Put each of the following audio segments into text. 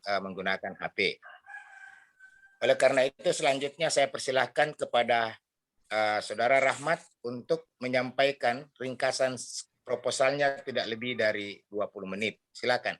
menggunakan HP. Oleh karena itu selanjutnya saya persilahkan kepada Saudara Rahmat untuk menyampaikan ringkasan proposalnya tidak lebih dari 20 menit. Silakan.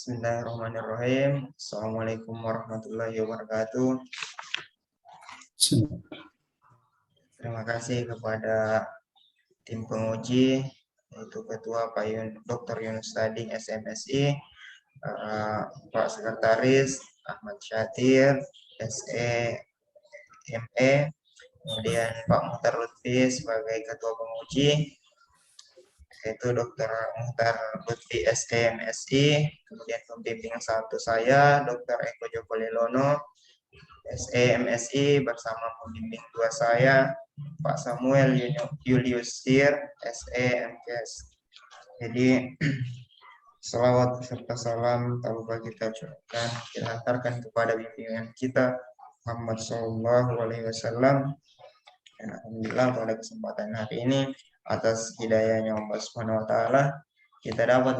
Bismillahirrahmanirrahim. Assalamualaikum warahmatullahi wabarakatuh. Terima kasih kepada tim penguji, yaitu Ketua Pak Dr. Yunus Tading SMSI, Pak Sekretaris Ahmad Syatir, SE ME, kemudian Pak Muhtar Lutfi sebagai Ketua penguji, yaitu Dr. Muhtar Lutfi SMSI, kemudian pembimbing satu saya, Dr. Eko Joko Lelono, SMSI bersama pembimbing dua saya, Pak Samuel Julius Sir, SMKS. Jadi, selawat serta salam tak lupa kita ucapkan, kita hantarkan kepada bimbingan kita, Muhammad Sallallahu Alaihi Wasallam. Alhamdulillah pada kesempatan hari ini, atas hidayahnya Allah Subhanahu Wa Taala, kita dapat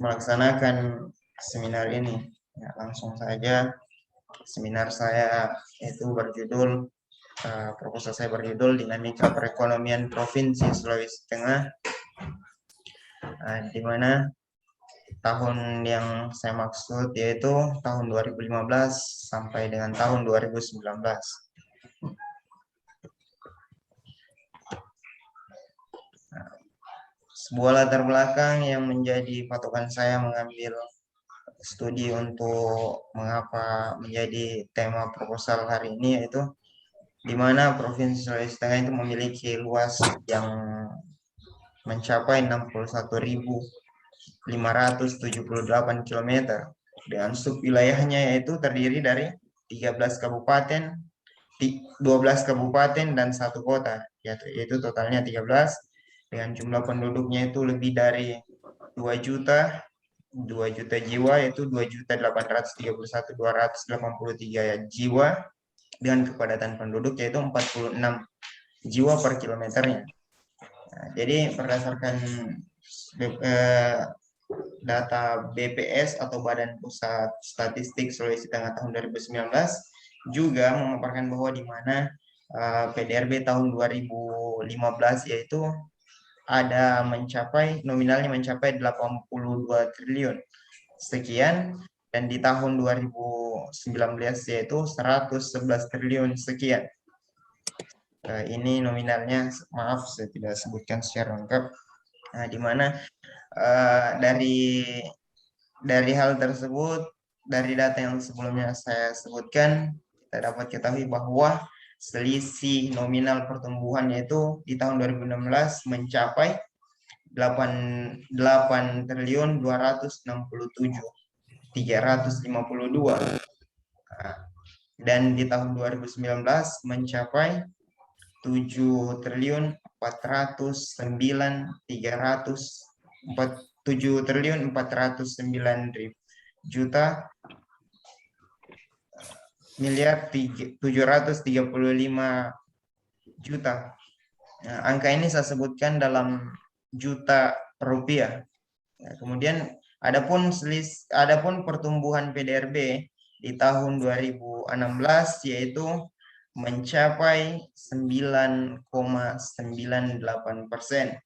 melaksanakan seminar ini. Ya, langsung saja, seminar saya itu berjudul, proposal saya berjudul Dinamika Perekonomian Provinsi Sulawesi Tengah, di mana tahun yang saya maksud yaitu tahun 2015 sampai dengan tahun 2019. Sebuah latar belakang yang menjadi patokan saya mengambil studi untuk mengapa menjadi tema proposal hari ini, yaitu di mana Provinsi Sulawesi Tengah itu memiliki luas yang mencapai 61.578 km dengan subwilayahnya yaitu terdiri dari 12 kabupaten dan 1 kota, yaitu totalnya 13, dengan jumlah penduduknya itu lebih dari 2 juta jiwa, yaitu 2.831.283 jiwa, dengan kepadatan penduduk yaitu 46 jiwa per kilometernya. Nah, jadi berdasarkan data BPS atau Badan Pusat Statistik Sulawesi Tengah tahun 2019 juga memaparkan bahwa di mana PDRB tahun 2015 yaitu ada nominalnya mencapai 82 triliun sekian, dan di tahun 2019 yaitu 111 triliun sekian. Ini nominalnya, maaf saya tidak sebutkan secara lengkap. Nah, di mana dari hal tersebut, dari data yang sebelumnya saya sebutkan, kita dapat ketahui bahwa selisih nominal pertumbuhannya itu di tahun 2016 mencapai 8 triliun 267.352, dan di tahun 2019 mencapai 7 triliun 409 miliar 735 juta. Nah, angka ini saya sebutkan dalam juta rupiah. Nah, kemudian adapun pertumbuhan PDRB di tahun 2016 yaitu mencapai 9,98%.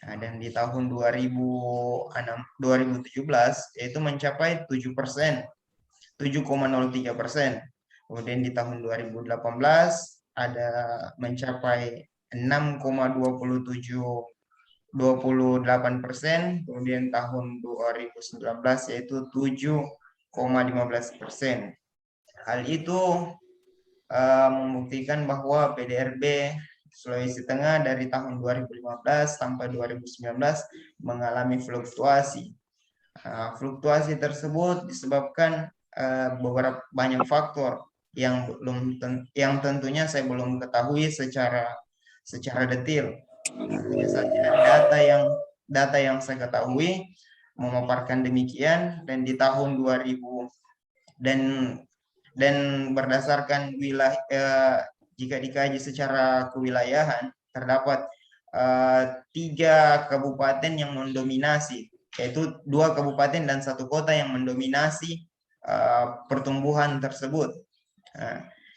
Nah, dan di tahun 2017 yaitu mencapai 7%, 7,03%. Kemudian di tahun 2018 ada mencapai 6,28%, kemudian tahun 2019 yaitu 7,15%. Hal itu membuktikan bahwa PDRB Sulawesi Tengah dari tahun 2015 sampai 2019 mengalami fluktuasi. Fluktuasi tersebut disebabkan beberapa banyak faktor yang tentunya saya belum ketahui secara detail. Hanya saja data yang saya ketahui memaparkan demikian, dan di tahun 2000 dan berdasarkan wilayah, jika dikaji secara kewilayahan terdapat 3 kabupaten yang mendominasi, yaitu 2 kabupaten dan 1 kota yang mendominasi pertumbuhan tersebut,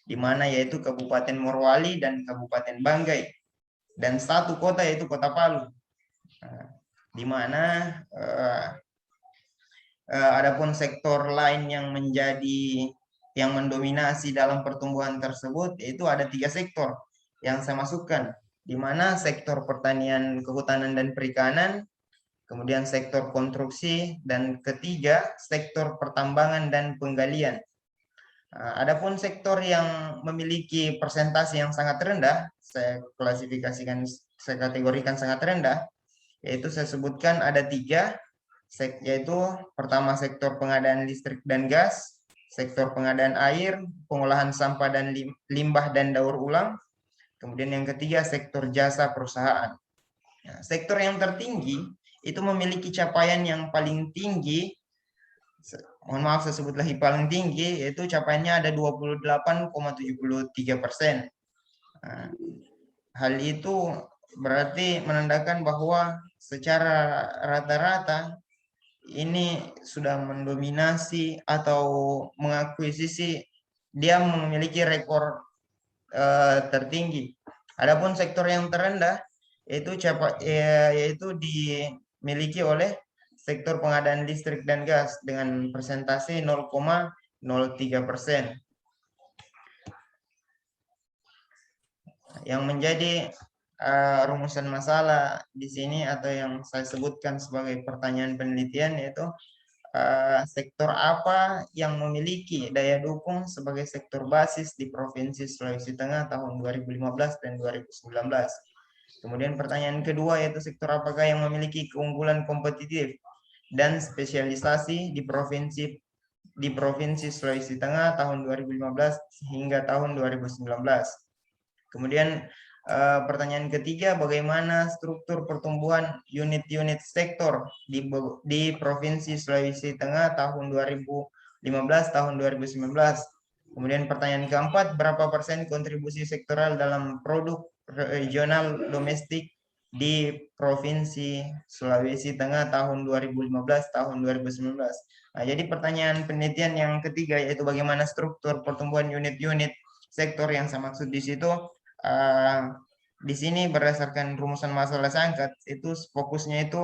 di mana yaitu Kabupaten Morowali dan Kabupaten Banggai, dan 1 kota yaitu Kota Palu, di mana adapun sektor lain yang mendominasi dalam pertumbuhan tersebut, yaitu ada 3 sektor yang saya masukkan, di mana sektor pertanian, kehutanan, dan perikanan, kemudian sektor konstruksi, dan ketiga sektor pertambangan dan penggalian. Adapun sektor yang memiliki persentase yang sangat rendah, saya kategorikan sangat rendah, yaitu saya sebutkan ada 3, yaitu pertama sektor pengadaan listrik dan gas, sektor pengadaan air, pengolahan sampah dan limbah dan daur ulang, kemudian yang ketiga sektor jasa perusahaan. Sektor yang tertinggi itu memiliki capaian yang paling tinggi, mohon maaf saya sebut lagi paling tinggi, yaitu capaiannya ada 28,73%. Hal itu berarti menandakan bahwa secara rata-rata ini sudah mendominasi atau mengakuisisi, dia memiliki rekor tertinggi. Adapun sektor yang terendah yaitu dimiliki oleh sektor pengadaan listrik dan gas dengan persentase 0,03%. Yang menjadi rumusan masalah di sini atau yang saya sebutkan sebagai pertanyaan penelitian, yaitu sektor apa yang memiliki daya dukung sebagai sektor basis di Provinsi Sulawesi Tengah tahun 2015 dan 2019. Kemudian pertanyaan kedua, yaitu sektor apakah yang memiliki keunggulan kompetitif dan spesialisasi di Provinsi Sulawesi Tengah tahun 2015 hingga tahun 2019. Kemudian pertanyaan ketiga, bagaimana struktur pertumbuhan unit-unit sektor di Provinsi Sulawesi Tengah tahun 2015 tahun 2019. Kemudian pertanyaan keempat, berapa persen kontribusi sektoral dalam produk regional domestik di Provinsi Sulawesi Tengah tahun 2015 tahun 2019. Jadi pertanyaan penelitian yang ketiga, yaitu bagaimana struktur pertumbuhan unit-unit sektor, yang saya maksud di situ di sini berdasarkan rumusan masalah sangkat, itu fokusnya itu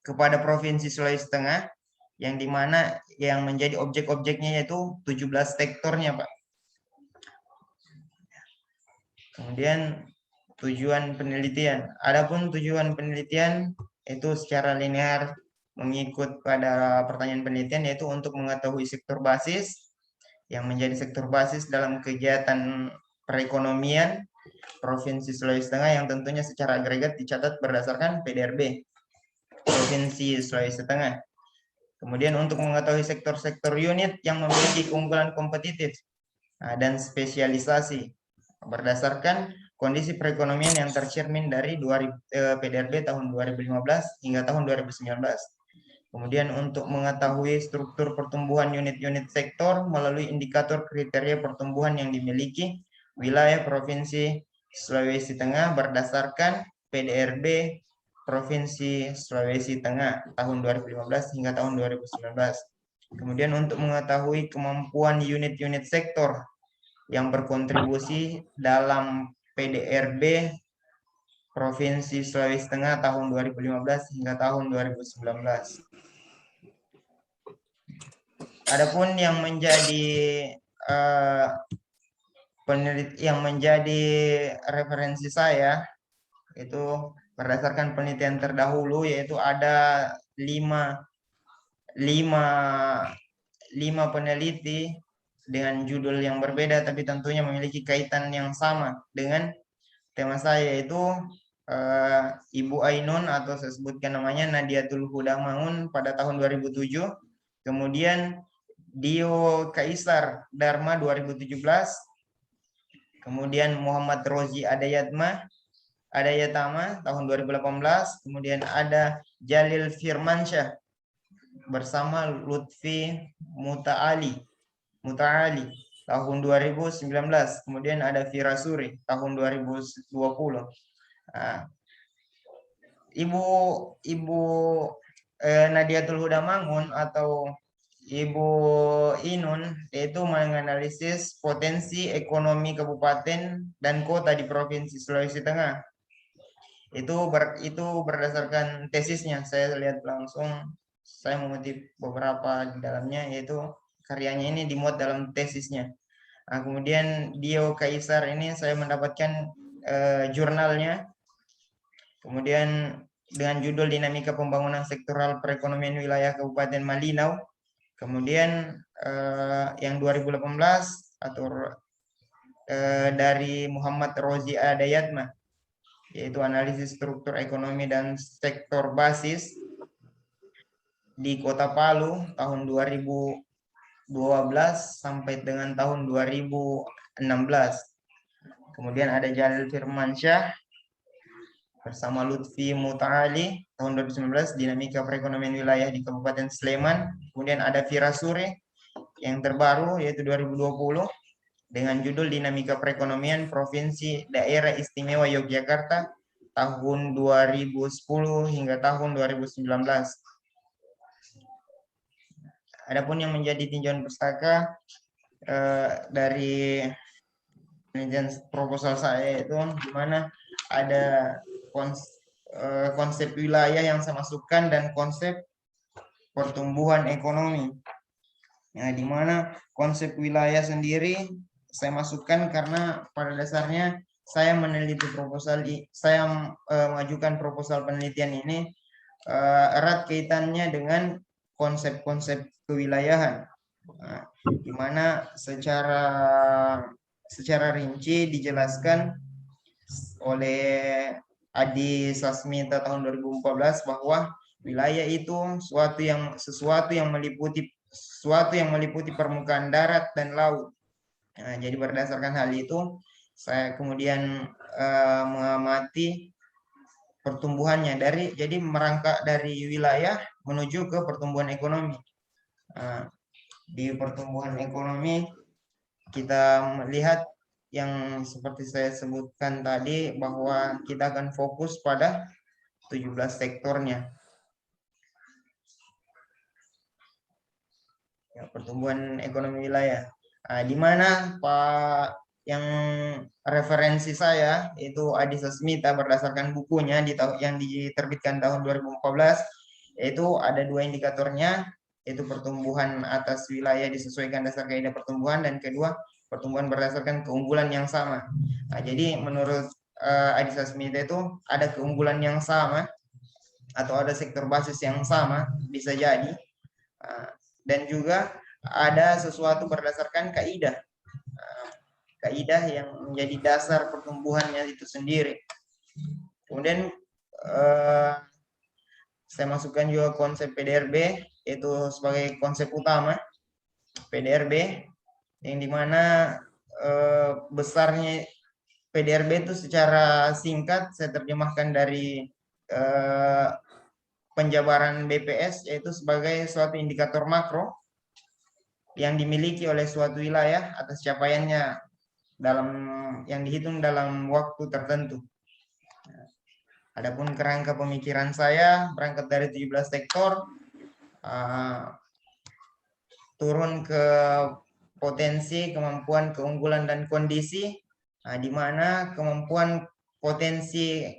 kepada Provinsi Sulawesi Tengah, yang dimana yang menjadi objek-objeknya yaitu 17 sektornya, Pak. Kemudian tujuan penelitian. Adapun tujuan penelitian itu secara linear mengikut pada pertanyaan penelitian, yaitu untuk mengetahui sektor basis yang menjadi sektor basis dalam kegiatan perekonomian Provinsi Sulawesi Tengah, yang tentunya secara agregat dicatat berdasarkan PDRB Provinsi Sulawesi Tengah. Kemudian untuk mengetahui sektor-sektor unit yang memiliki keunggulan kompetitif dan spesialisasi berdasarkan kondisi perekonomian yang tercermin dari PDRB tahun 2015 hingga tahun 2019. Kemudian untuk mengetahui struktur pertumbuhan unit-unit sektor melalui indikator kriteria pertumbuhan yang dimiliki wilayah Provinsi Sulawesi Tengah berdasarkan PDRB Provinsi Sulawesi Tengah tahun 2015 hingga tahun 2019. Kemudian untuk mengetahui kemampuan unit-unit sektor yang berkontribusi dalam PDRB Provinsi Sulawesi Tengah tahun 2015 hingga tahun 2019. Adapun yang menjadi referensi saya itu berdasarkan penelitian terdahulu, yaitu ada 5 peneliti dengan judul yang berbeda, tapi tentunya memiliki kaitan yang sama dengan tema saya, yaitu Ibu Ainun, atau saya sebutkan namanya Nadiatul Huda Mangun pada tahun 2007, kemudian Dio Kaisar Dharma 2017, kemudian Muhammad Rozi Adayatama tahun 2018, kemudian ada Jalil Firmansyah bersama Lutfi Muta'ali tahun 2019. Kemudian ada Firasuri tahun 2020. Nah, Ibu Nadiatul Huda Mangun atau Ibu Inun yaitu menganalisis potensi ekonomi kabupaten dan kota di Provinsi Sulawesi Tengah. Itu berdasarkan tesisnya. Saya lihat langsung, saya mengutip beberapa di dalamnya, yaitu karyanya ini dimuat dalam tesisnya. Nah, kemudian Dio Kaisar ini saya mendapatkan jurnalnya. Kemudian dengan judul Dinamika Pembangunan Sektoral Perekonomian Wilayah Kabupaten Malinau. Kemudian yang 2018 atau dari Muhammad Rozi Adayatma, yaitu analisis struktur ekonomi dan sektor basis di Kota Palu tahun 2012 sampai dengan tahun 2016. Kemudian ada Jalil Firmansyah bersama Lutfi Muta'ali tahun 2019 dinamika perekonomian wilayah di Kabupaten Sleman. Kemudian ada Firasuri yang terbaru yaitu 2020 dengan judul Dinamika Perekonomian Provinsi Daerah Istimewa Yogyakarta tahun 2010 hingga tahun 2019. Adapun yang menjadi tinjauan pustaka dari penelitian proposal saya itu di mana ada konsep wilayah yang saya masukkan dan konsep pertumbuhan ekonomi. Nah, di mana konsep wilayah sendiri saya masukkan karena pada dasarnya saya meneliti proposal, saya mengajukan proposal penelitian ini erat kaitannya dengan konsep-konsep kewilayahan, di mana secara rinci dijelaskan oleh Adi Sasmita tahun 2014 bahwa wilayah itu sesuatu yang meliputi permukaan darat dan laut. Nah, jadi berdasarkan hal itu, saya kemudian mengamati pertumbuhannya jadi merangkak dari wilayah menuju ke pertumbuhan ekonomi. Nah, di pertumbuhan ekonomi kita melihat yang seperti saya sebutkan tadi bahwa kita akan fokus pada 17 sektornya. Ya, pertumbuhan ekonomi wilayah. Nah, di mana Pak yang referensi saya itu Adi Sasmita berdasarkan bukunya yang diterbitkan tahun 2014, yaitu ada 2 indikatornya, yaitu pertumbuhan atas wilayah disesuaikan dasar kaidah pertumbuhan, dan kedua pertumbuhan berdasarkan keunggulan yang sama. Nah, jadi menurut Adi Sasmita itu ada keunggulan yang sama atau ada sektor basis yang sama bisa jadi, dan juga ada sesuatu berdasarkan kaidah yang menjadi dasar pertumbuhannya itu sendiri. Kemudian saya masukkan juga konsep PDRB itu sebagai konsep utama PDRB, yang dimana besarnya PDRB itu secara singkat saya terjemahkan dari penjabaran BPS, yaitu sebagai suatu indikator makro yang dimiliki oleh suatu wilayah atas capaiannya yang dihitung dalam waktu tertentu. Adapun kerangka pemikiran saya berangkat dari 17 sektor, turun ke potensi, kemampuan, keunggulan, dan kondisi, di mana kemampuan potensi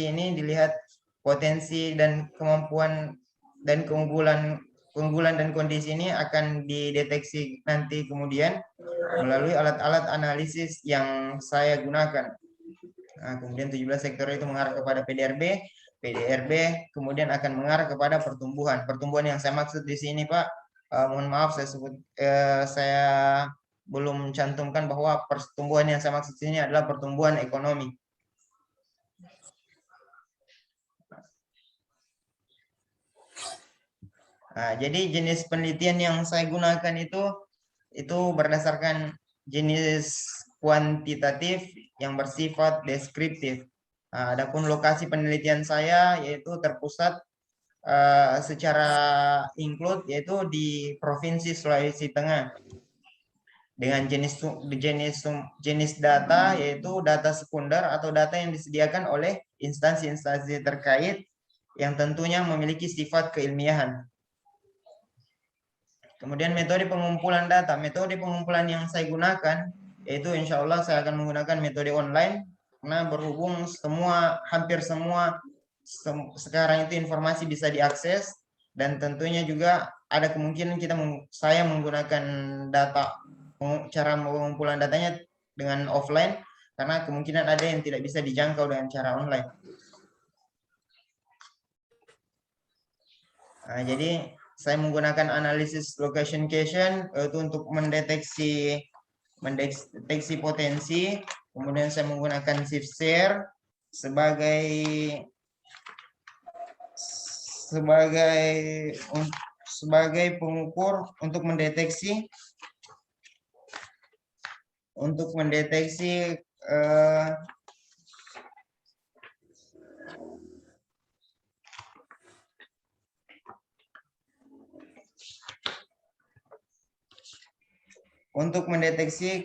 ini dilihat potensi dan kemampuan dan keunggulan dan kondisi ini akan dideteksi nanti kemudian melalui alat-alat analisis yang saya gunakan. Nah, kemudian 17 sektor itu mengarah kepada PDRB kemudian akan mengarah kepada pertumbuhan. Pertumbuhan yang saya maksud di sini, Pak, mohon maaf saya belum cantumkan bahwa pertumbuhan yang saya maksud di sini adalah pertumbuhan ekonomi. Nah, jadi jenis penelitian yang saya gunakan itu berdasarkan jenis kuantitatif yang bersifat deskriptif. Nah, adapun lokasi penelitian saya yaitu terpusat secara include yaitu di Provinsi Sulawesi Tengah dengan jenis data yaitu data sekunder atau data yang disediakan oleh instansi-instansi terkait yang tentunya memiliki sifat keilmiahan. Kemudian metode pengumpulan data. Metode pengumpulan yang saya gunakan yaitu insya Allah saya akan menggunakan metode online karena berhubung hampir semua sekarang itu informasi bisa diakses dan tentunya juga ada kemungkinan saya menggunakan cara pengumpulan datanya dengan offline karena kemungkinan ada yang tidak bisa dijangkau dengan cara online. Nah, jadi saya menggunakan analisis location cache itu untuk mendeteksi potensi. Kemudian saya menggunakan shift share sebagai pengukur untuk mendeteksi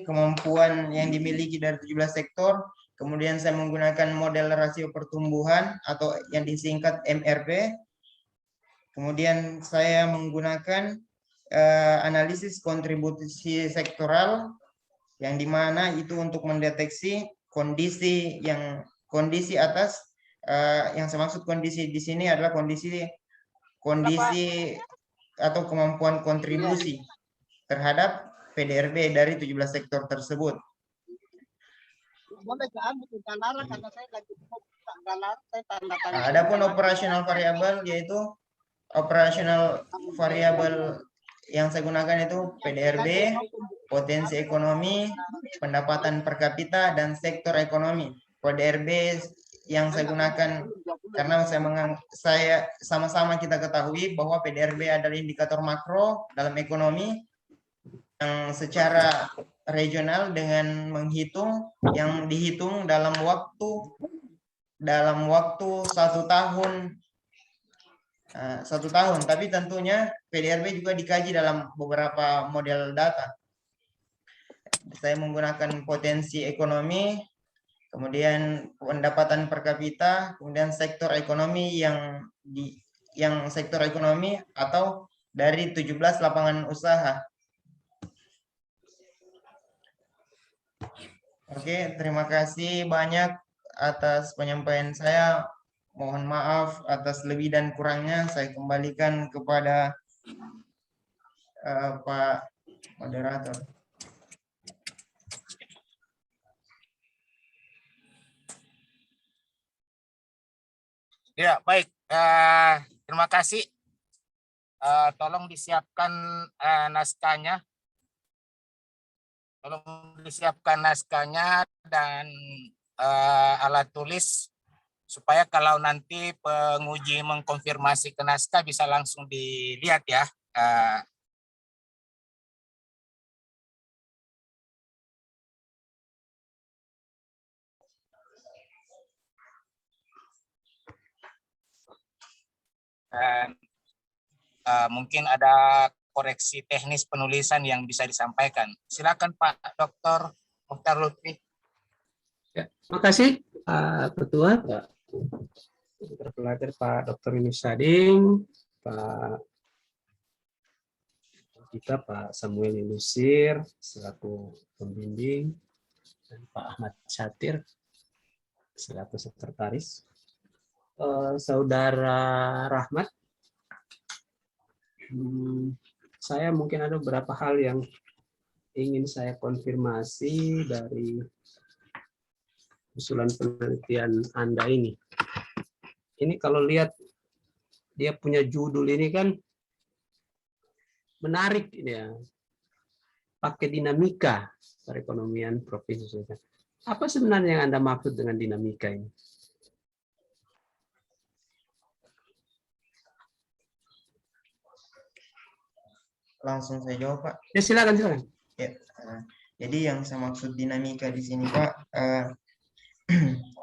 kemampuan yang dimiliki dari 17 sektor. Kemudian saya menggunakan model rasio pertumbuhan atau yang disingkat MRP. Kemudian saya menggunakan analisis kontribusi sektoral yang dimana itu untuk mendeteksi kondisi atas yang saya maksud kondisi di sini adalah kondisi atau kemampuan kontribusi terhadap PDRB dari 17 sektor tersebut. Adapun operasional variabel yaitu operasional variabel yang saya gunakan itu PDRB, potensi ekonomi, pendapatan per kapita, dan sektor ekonomi. PDRB yang saya gunakan karena saya sama-sama kita ketahui bahwa PDRB adalah indikator makro dalam ekonomi yang secara regional dengan yang dihitung dalam waktu 1 tahun, tapi tentunya PDRB juga dikaji dalam beberapa model data. Saya menggunakan potensi ekonomi, kemudian pendapatan per kapita, kemudian sektor ekonomi yang sektor ekonomi atau dari 17 lapangan usaha. Oke, terima kasih banyak atas penyampaian saya. Mohon maaf atas lebih dan kurangnya. Saya kembalikan kepada Pak Moderator. Ya, baik. Terima kasih. Tolong disiapkan naskahnya. Dan alat tulis supaya kalau nanti penguji mengkonfirmasi ke naskah bisa langsung dilihat ya. Dan mungkin ada koreksi teknis penulisan yang bisa disampaikan. Silakan Pak Dr. Mukhtar Lutfi. Ya, terima kasih Pak Ketua, Pak Terpelajar Pak Dr. Yunus Sading, Pak Samuel Yunusir selaku pembimbing, dan Pak Ahmad Syatir selaku sekretaris. Saudara Rahmat, saya mungkin ada beberapa hal yang ingin saya konfirmasi dari usulan penelitian Anda ini. Ini kalau lihat dia punya judul ini kan menarik ini ya. Pakai dinamika perekonomian provinsi Sulawesi. Apa sebenarnya yang Anda maksud dengan dinamika ini? Langsung saya jawab, Pak. Ya, silakan. Ya, jadi yang saya maksud dinamika di sini, Pak,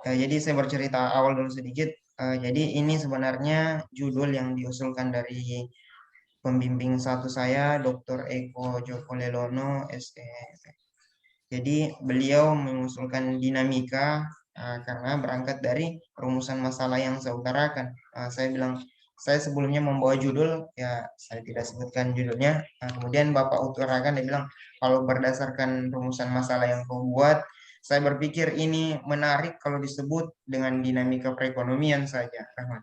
jadi saya bercerita awal dulu sedikit. Jadi ini sebenarnya judul yang diusulkan dari pembimbing satu saya, Dr. Eko Joko Lelono, SE. Jadi beliau mengusulkan dinamika karena berangkat dari rumusan masalah yang saya utarakan. Saya bilang, saya sebelumnya membawa judul, ya saya tidak sebutkan judulnya. Kemudian Bapak utarakan, dia bilang, kalau berdasarkan rumusan masalah yang kau buat, saya berpikir ini menarik kalau disebut dengan dinamika perekonomian saja, Rahmat.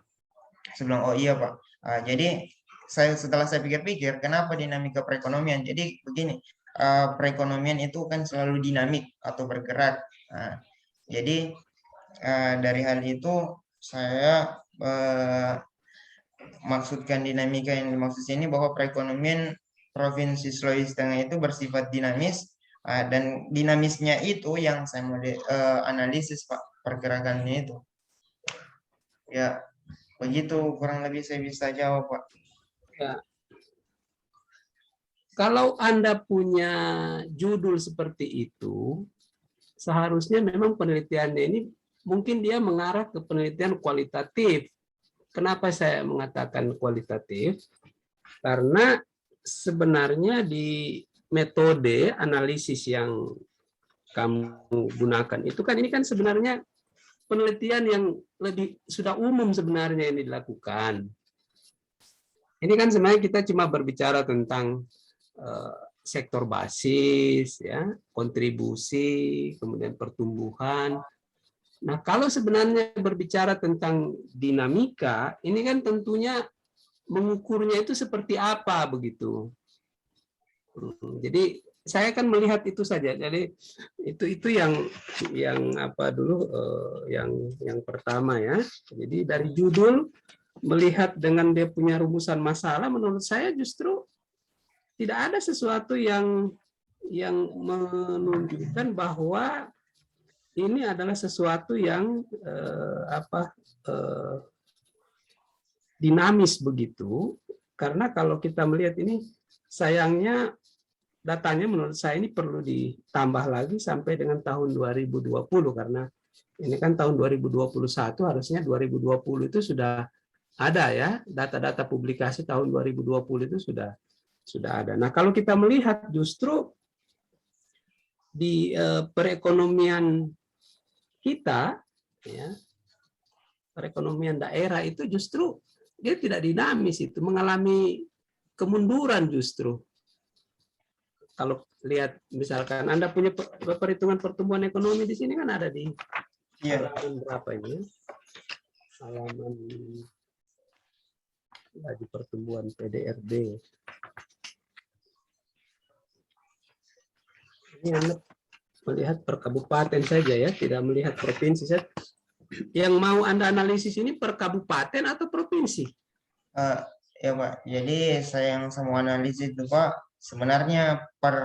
Saya bilang, oh iya Pak. Jadi setelah saya pikir-pikir, kenapa dinamika perekonomian? Jadi begini, perekonomian itu kan selalu dinamik atau bergerak. Jadi dari hal itu saya maksudkan dinamika yang dimaksud sini bahwa perekonomian Provinsi Sulawesi Tengah itu bersifat dinamis, dan dinamisnya itu yang saya mau analisis Pak, pergerakannya itu. Ya, begitu kurang lebih saya bisa jawab Pak. Ya. Kalau Anda punya judul seperti itu, seharusnya memang penelitiannya ini mungkin dia mengarah ke penelitian kualitatif. Kenapa saya mengatakan kualitatif? Karena sebenarnya di metode analisis yang kamu gunakan itu kan ini kan sebenarnya penelitian yang lebih sudah umum sebenarnya ini dilakukan. Ini kan sebenarnya kita cuma berbicara tentang sektor basis, ya, kontribusi, kemudian pertumbuhan. Nah, kalau sebenarnya berbicara tentang dinamika, ini kan tentunya mengukurnya itu seperti apa begitu. Jadi saya kan melihat itu saja. Jadi itu yang apa dulu yang pertama ya. Jadi dari judul melihat dengan dia punya rumusan masalah, menurut saya justru tidak ada sesuatu yang menunjukkan bahwa ini adalah sesuatu yang dinamis begitu. Karena kalau kita melihat ini, sayangnya datanya menurut saya ini perlu ditambah lagi sampai dengan tahun 2020, karena ini kan tahun 2021, harusnya 2020 itu sudah ada ya, data-data publikasi tahun 2020 itu sudah ada. Nah, kalau kita melihat justru di perekonomian kita, ya, perekonomian daerah itu justru dia tidak dinamis, itu mengalami kemunduran justru. Kalau lihat misalkan Anda punya perhitungan pertumbuhan ekonomi di sini kan ada di halaman berapa ini? Halaman lagi pertumbuhan PDRD. Ini Anda melihat per kabupaten saja ya, tidak melihat provinsi. Yang mau Anda analisis ini per kabupaten atau provinsi? Ya Pak, jadi saya yang semua analisis itu Pak, sebenarnya per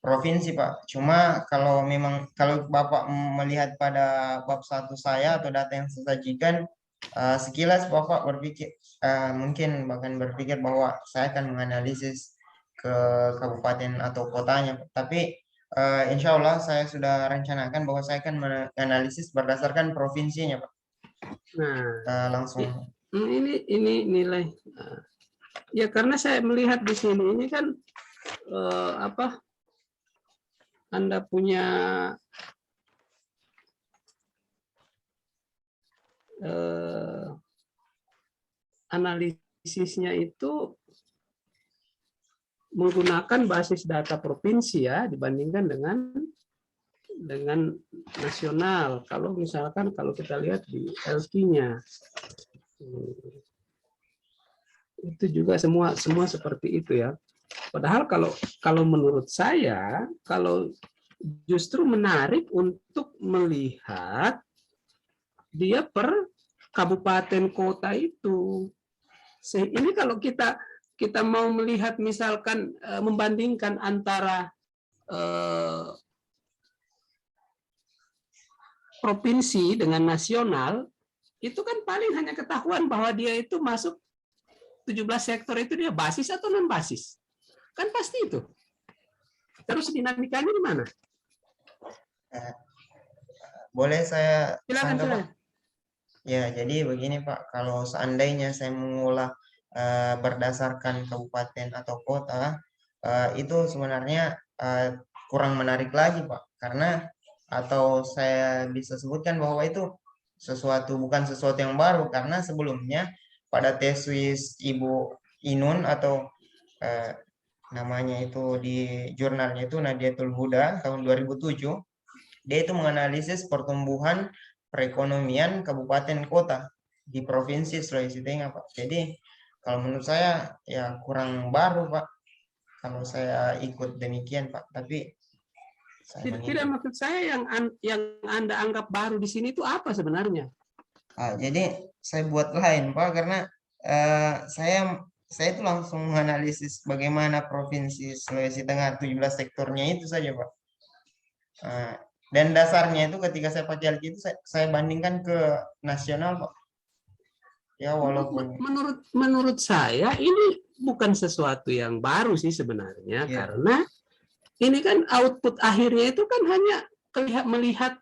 provinsi Pak. Cuma kalau Bapak melihat pada bab 1 saya atau data yang saya sajikan, sekilas Bapak berpikir, mungkin bahkan berpikir bahwa saya akan menganalisis ke kabupaten atau kotanya. Tapi insya Allah saya sudah rencanakan bahwa saya akan menganalisis berdasarkan provinsinya Pak. Nah, Langsung. Ini nilai. Ya karena saya melihat di sini ini kan Anda punya analisisnya itu menggunakan basis data provinsi ya dibandingkan dengan nasional. Kalau misalkan kalau kita lihat di LQ-nya itu juga semua seperti itu ya. Padahal kalau menurut saya kalau justru menarik untuk melihat dia per kabupaten kota itu. Ini kalau kita mau melihat misalkan membandingkan antara provinsi dengan nasional, itu kan paling hanya ketahuan bahwa dia itu masuk 17 sektor itu dia basis atau non basis. Kan pasti itu. Terus dinamikanya di mana? Boleh saya Silakan. Ya, jadi begini Pak, kalau seandainya saya mengolah berdasarkan kabupaten atau kota, itu sebenarnya kurang menarik lagi Pak, karena atau saya bisa sebutkan bahwa itu bukan sesuatu yang baru, karena sebelumnya pada tesis Ibu Inun atau eh, namanya itu di jurnalnya itu Nadiatul Huda tahun 2007, dia itu menganalisis pertumbuhan perekonomian kabupaten kota di Provinsi Sulawesi Tengah, Pak. Jadi kalau menurut saya ya kurang baru, Pak. Kalau saya ikut demikian, Pak. Tapi saya Tidak, menilai. maksud saya yang Anda anggap baru di sini itu apa sebenarnya? Jadi saya buat lain, Pak, karena saya itu langsung menganalisis bagaimana Provinsi Sulawesi Tengah 17 sektornya itu saja, Pak. Ah, dan dasarnya itu ketika saya pakai hal itu saya bandingkan ke nasional, Pak. Ya walaupun Menurut saya ini bukan sesuatu yang baru sih sebenarnya, ya, karena ini kan output akhirnya itu kan hanya melihat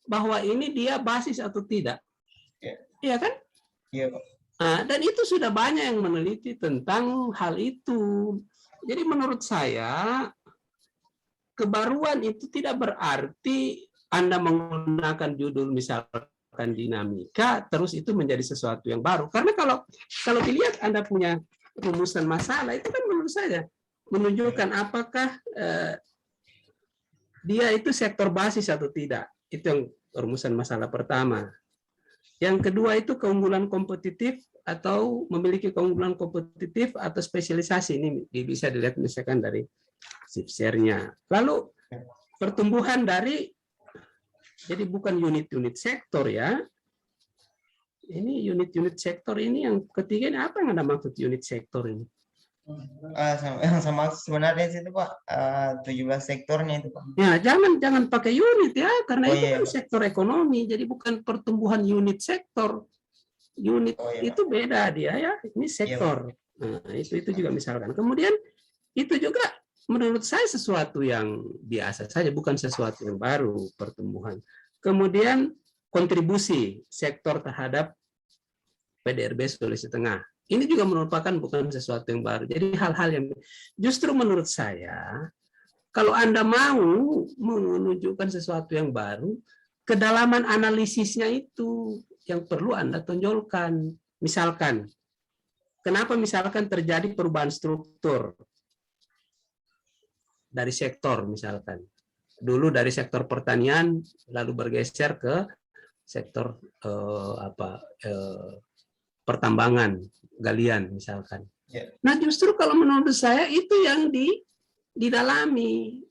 bahwa ini dia basis atau tidak, ya, iya kan? iya, Pak. Nah, dan itu sudah banyak yang meneliti tentang hal itu. Jadi menurut saya kebaruan itu tidak berarti Anda menggunakan judul misalkan dinamika, terus itu menjadi sesuatu yang baru. Karena kalau dilihat Anda punya rumusan masalah, itu kan menurut saya menunjukkan apakah dia itu sektor basis atau tidak. Itu yang rumusan masalah pertama. Yang kedua itu keunggulan kompetitif atau memiliki keunggulan kompetitif atau spesialisasi. Ini bisa dilihat misalkan dari shift share-nya. Lalu pertumbuhan dari, jadi bukan unit-unit sektor ya. Ini unit-unit sektor ini yang ketiga ini apa yang Anda maksud unit sektor ini? Sama sebenarnya itu Pak, 17 sektornya itu Pak. Ya, jangan pakai unit ya, karena Oh itu iya, kan Pak. sektor ekonomi, jadi bukan pertumbuhan unit sektor. Unit Oh iya, itu Pak. beda dia ya, ini Iya, Pak. sektor. Nah, itu juga misalkan. Kemudian itu juga menurut saya sesuatu yang biasa saja, bukan sesuatu yang baru pertumbuhan. Kemudian kontribusi sektor terhadap PDRB Sulawesi Tengah. Ini juga merupakan bukan sesuatu yang baru. Jadi hal-hal yang justru menurut saya, kalau Anda mau menunjukkan sesuatu yang baru, kedalaman analisisnya itu yang perlu Anda tonjolkan. Misalkan, kenapa misalkan terjadi perubahan struktur dari sektor misalkan. Dulu dari sektor pertanian, lalu bergeser ke sektor pertambangan, galian misalkan. Ya. Nah justru kalau menurut saya itu yang didalami.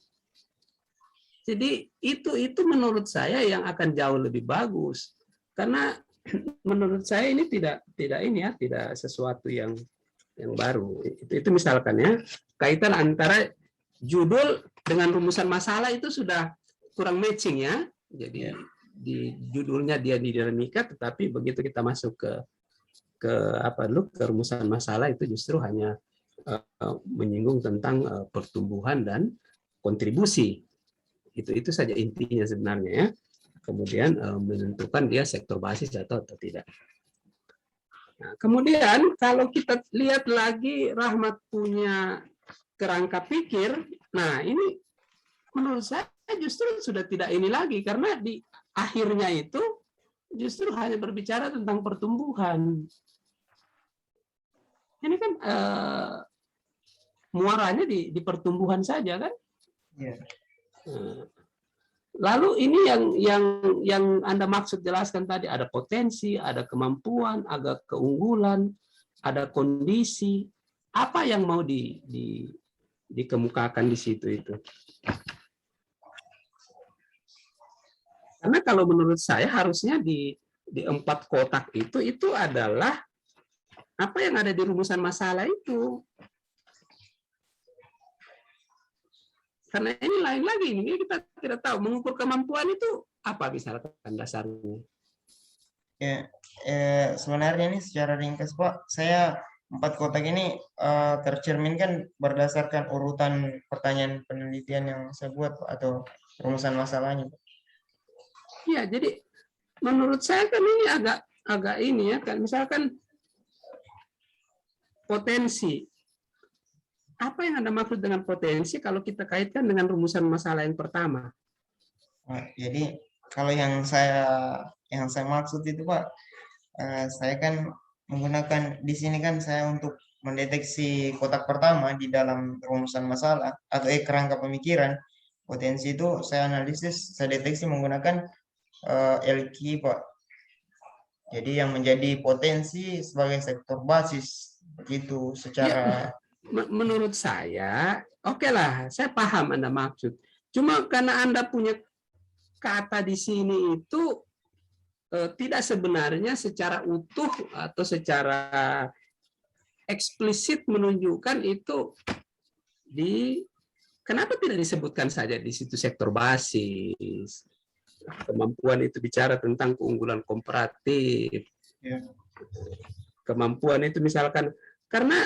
Jadi itu menurut saya yang akan jauh lebih bagus, karena menurut saya ini tidak sesuatu yang baru. Itu misalkan ya, kaitan antara judul dengan rumusan masalah itu sudah kurang matching ya. Jadi di judulnya dia di dinamika, tetapi begitu kita masuk ke rumusan masalah itu justru hanya menyinggung tentang pertumbuhan dan kontribusi. Itu saja intinya sebenarnya ya. Kemudian menentukan dia sektor basis atau tidak. Nah, kemudian kalau kita lihat lagi Rahmat punya kerangka pikir, nah ini menurut saya justru sudah tidak ini lagi, karena di akhirnya itu justru hanya berbicara tentang pertumbuhan. Ini kan muaranya di pertumbuhan saja kan? Iya. Lalu ini yang Anda maksud jelaskan tadi, ada potensi, ada kemampuan, ada keunggulan, ada kondisi. Apa yang mau dikemukakan di situ itu? Karena kalau menurut saya harusnya di 4 kotak itu adalah apa yang ada di rumusan masalah itu. Karena ini lain lagi, ini kita tidak tahu mengukur kemampuan itu apa misalkan dasarnya. Ya, sebenarnya ini secara ringkas Pak, saya 4 kotak ini tercerminkan berdasarkan urutan pertanyaan penelitian yang saya buat Pak, atau rumusan masalahnya Pak. Iya, jadi menurut saya kan ini agak ini ya kan, misalkan potensi. Apa yang Anda maksud dengan potensi kalau kita kaitkan dengan rumusan masalah yang pertama? Jadi kalau yang saya maksud itu Pak, saya kan menggunakan di sini kan saya untuk mendeteksi kotak pertama di dalam rumusan masalah atau kerangka pemikiran. Potensi itu saya analisis, saya deteksi menggunakan LQ Pak. Jadi yang menjadi potensi sebagai sektor basis begitu secara Menurut saya, oke lah, saya paham Anda maksud. Cuma karena Anda punya kata di sini itu tidak sebenarnya secara utuh atau secara eksplisit menunjukkan itu kenapa tidak disebutkan saja di situ sektor basis. Kemampuan itu bicara tentang keunggulan komparatif. ya, Kemampuan itu misalkan, karena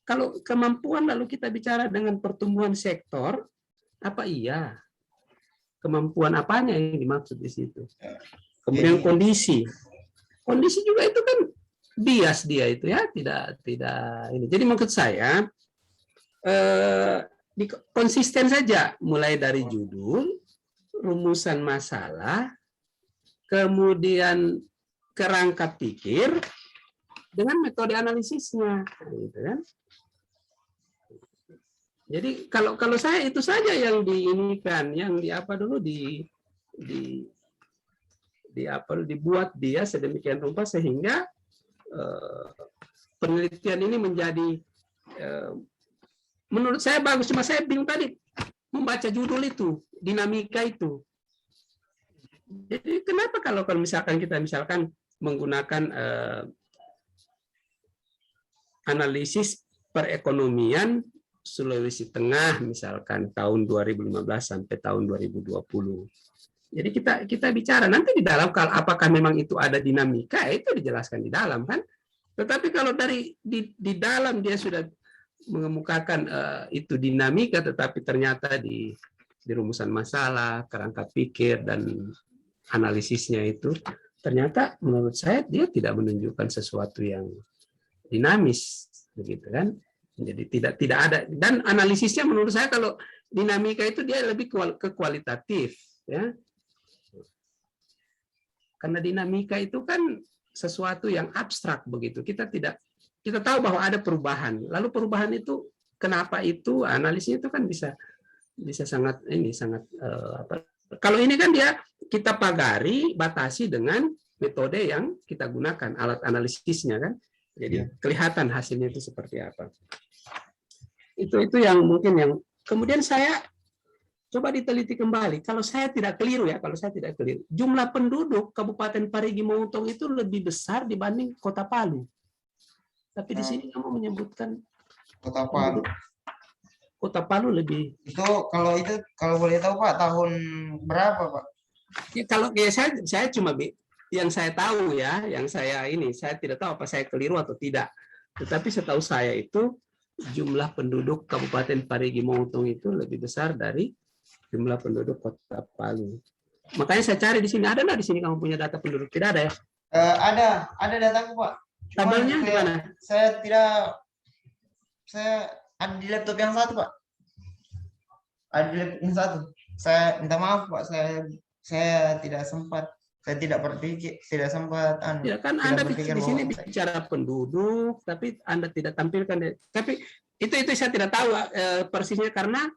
kalau kemampuan lalu kita bicara dengan pertumbuhan sektor, apa iya? Kemampuan apanya yang dimaksud di situ? Kemudian kondisi. Kondisi juga itu kan bias dia itu ya, tidak ini. Jadi maksud saya konsisten saja mulai dari judul, rumusan masalah, kemudian kerangka pikir dengan metode analisisnya, gitu kan? Jadi kalau saya itu saja yang diinikan, yang dibuat dia sedemikian rupa sehingga penelitian ini menjadi menurut saya bagus. Cuma saya bingung tadi membaca judul itu, dinamika itu. Jadi kenapa kalau misalkan kita menggunakan analisis perekonomian Sulawesi Tengah misalkan tahun 2015 sampai tahun 2020. Jadi kita bicara nanti di dalam apakah memang itu ada dinamika, itu dijelaskan di dalam kan. Tetapi kalau di dalam dia sudah mengemukakan itu dinamika, tetapi ternyata di rumusan masalah, kerangka pikir dan analisisnya itu ternyata menurut saya dia tidak menunjukkan sesuatu yang dinamis, begitu kan? Jadi tidak ada, dan analisisnya menurut saya kalau dinamika itu dia lebih ke kualitatif ya. Karena dinamika itu kan sesuatu yang abstrak begitu. Kita tahu bahwa ada perubahan. Lalu perubahan itu kenapa itu analisisnya itu kan bisa sangat kalau ini kan dia kita pagari, batasi dengan metode yang kita gunakan, alat analisisnya kan. Jadi kelihatan hasilnya itu seperti apa. Itu yang mungkin yang kemudian saya coba diteliti kembali. Kalau saya tidak keliru, jumlah penduduk Kabupaten Parigi Motong itu lebih besar dibanding Kota Palu. Tapi di sini kamu menyebutkan Kota Palu. Kota Palu lebih. Kalau boleh tahu Pak, tahun berapa Pak? Ya, saya cuma yang saya tahu ya, saya tidak tahu apa saya keliru atau tidak. Tetapi setahu saya itu jumlah penduduk Kabupaten Parigi Motong itu lebih besar dari jumlah penduduk Kota Palu. Makanya saya cari di sini, ada nggak di sini kamu punya data penduduk? Tidak ada ya? Ada dataku Pak. Tabelnya di mana? Saya ada di laptop yang satu Pak. Ada di laptop yang satu. Saya minta maaf Pak, saya tidak sempat. Saya tidak berpikir, tidak sempat. Ya kan Anda di sini bicara penduduk, tapi Anda tidak tampilkan. Tapi itu saya tidak tahu persisnya, karena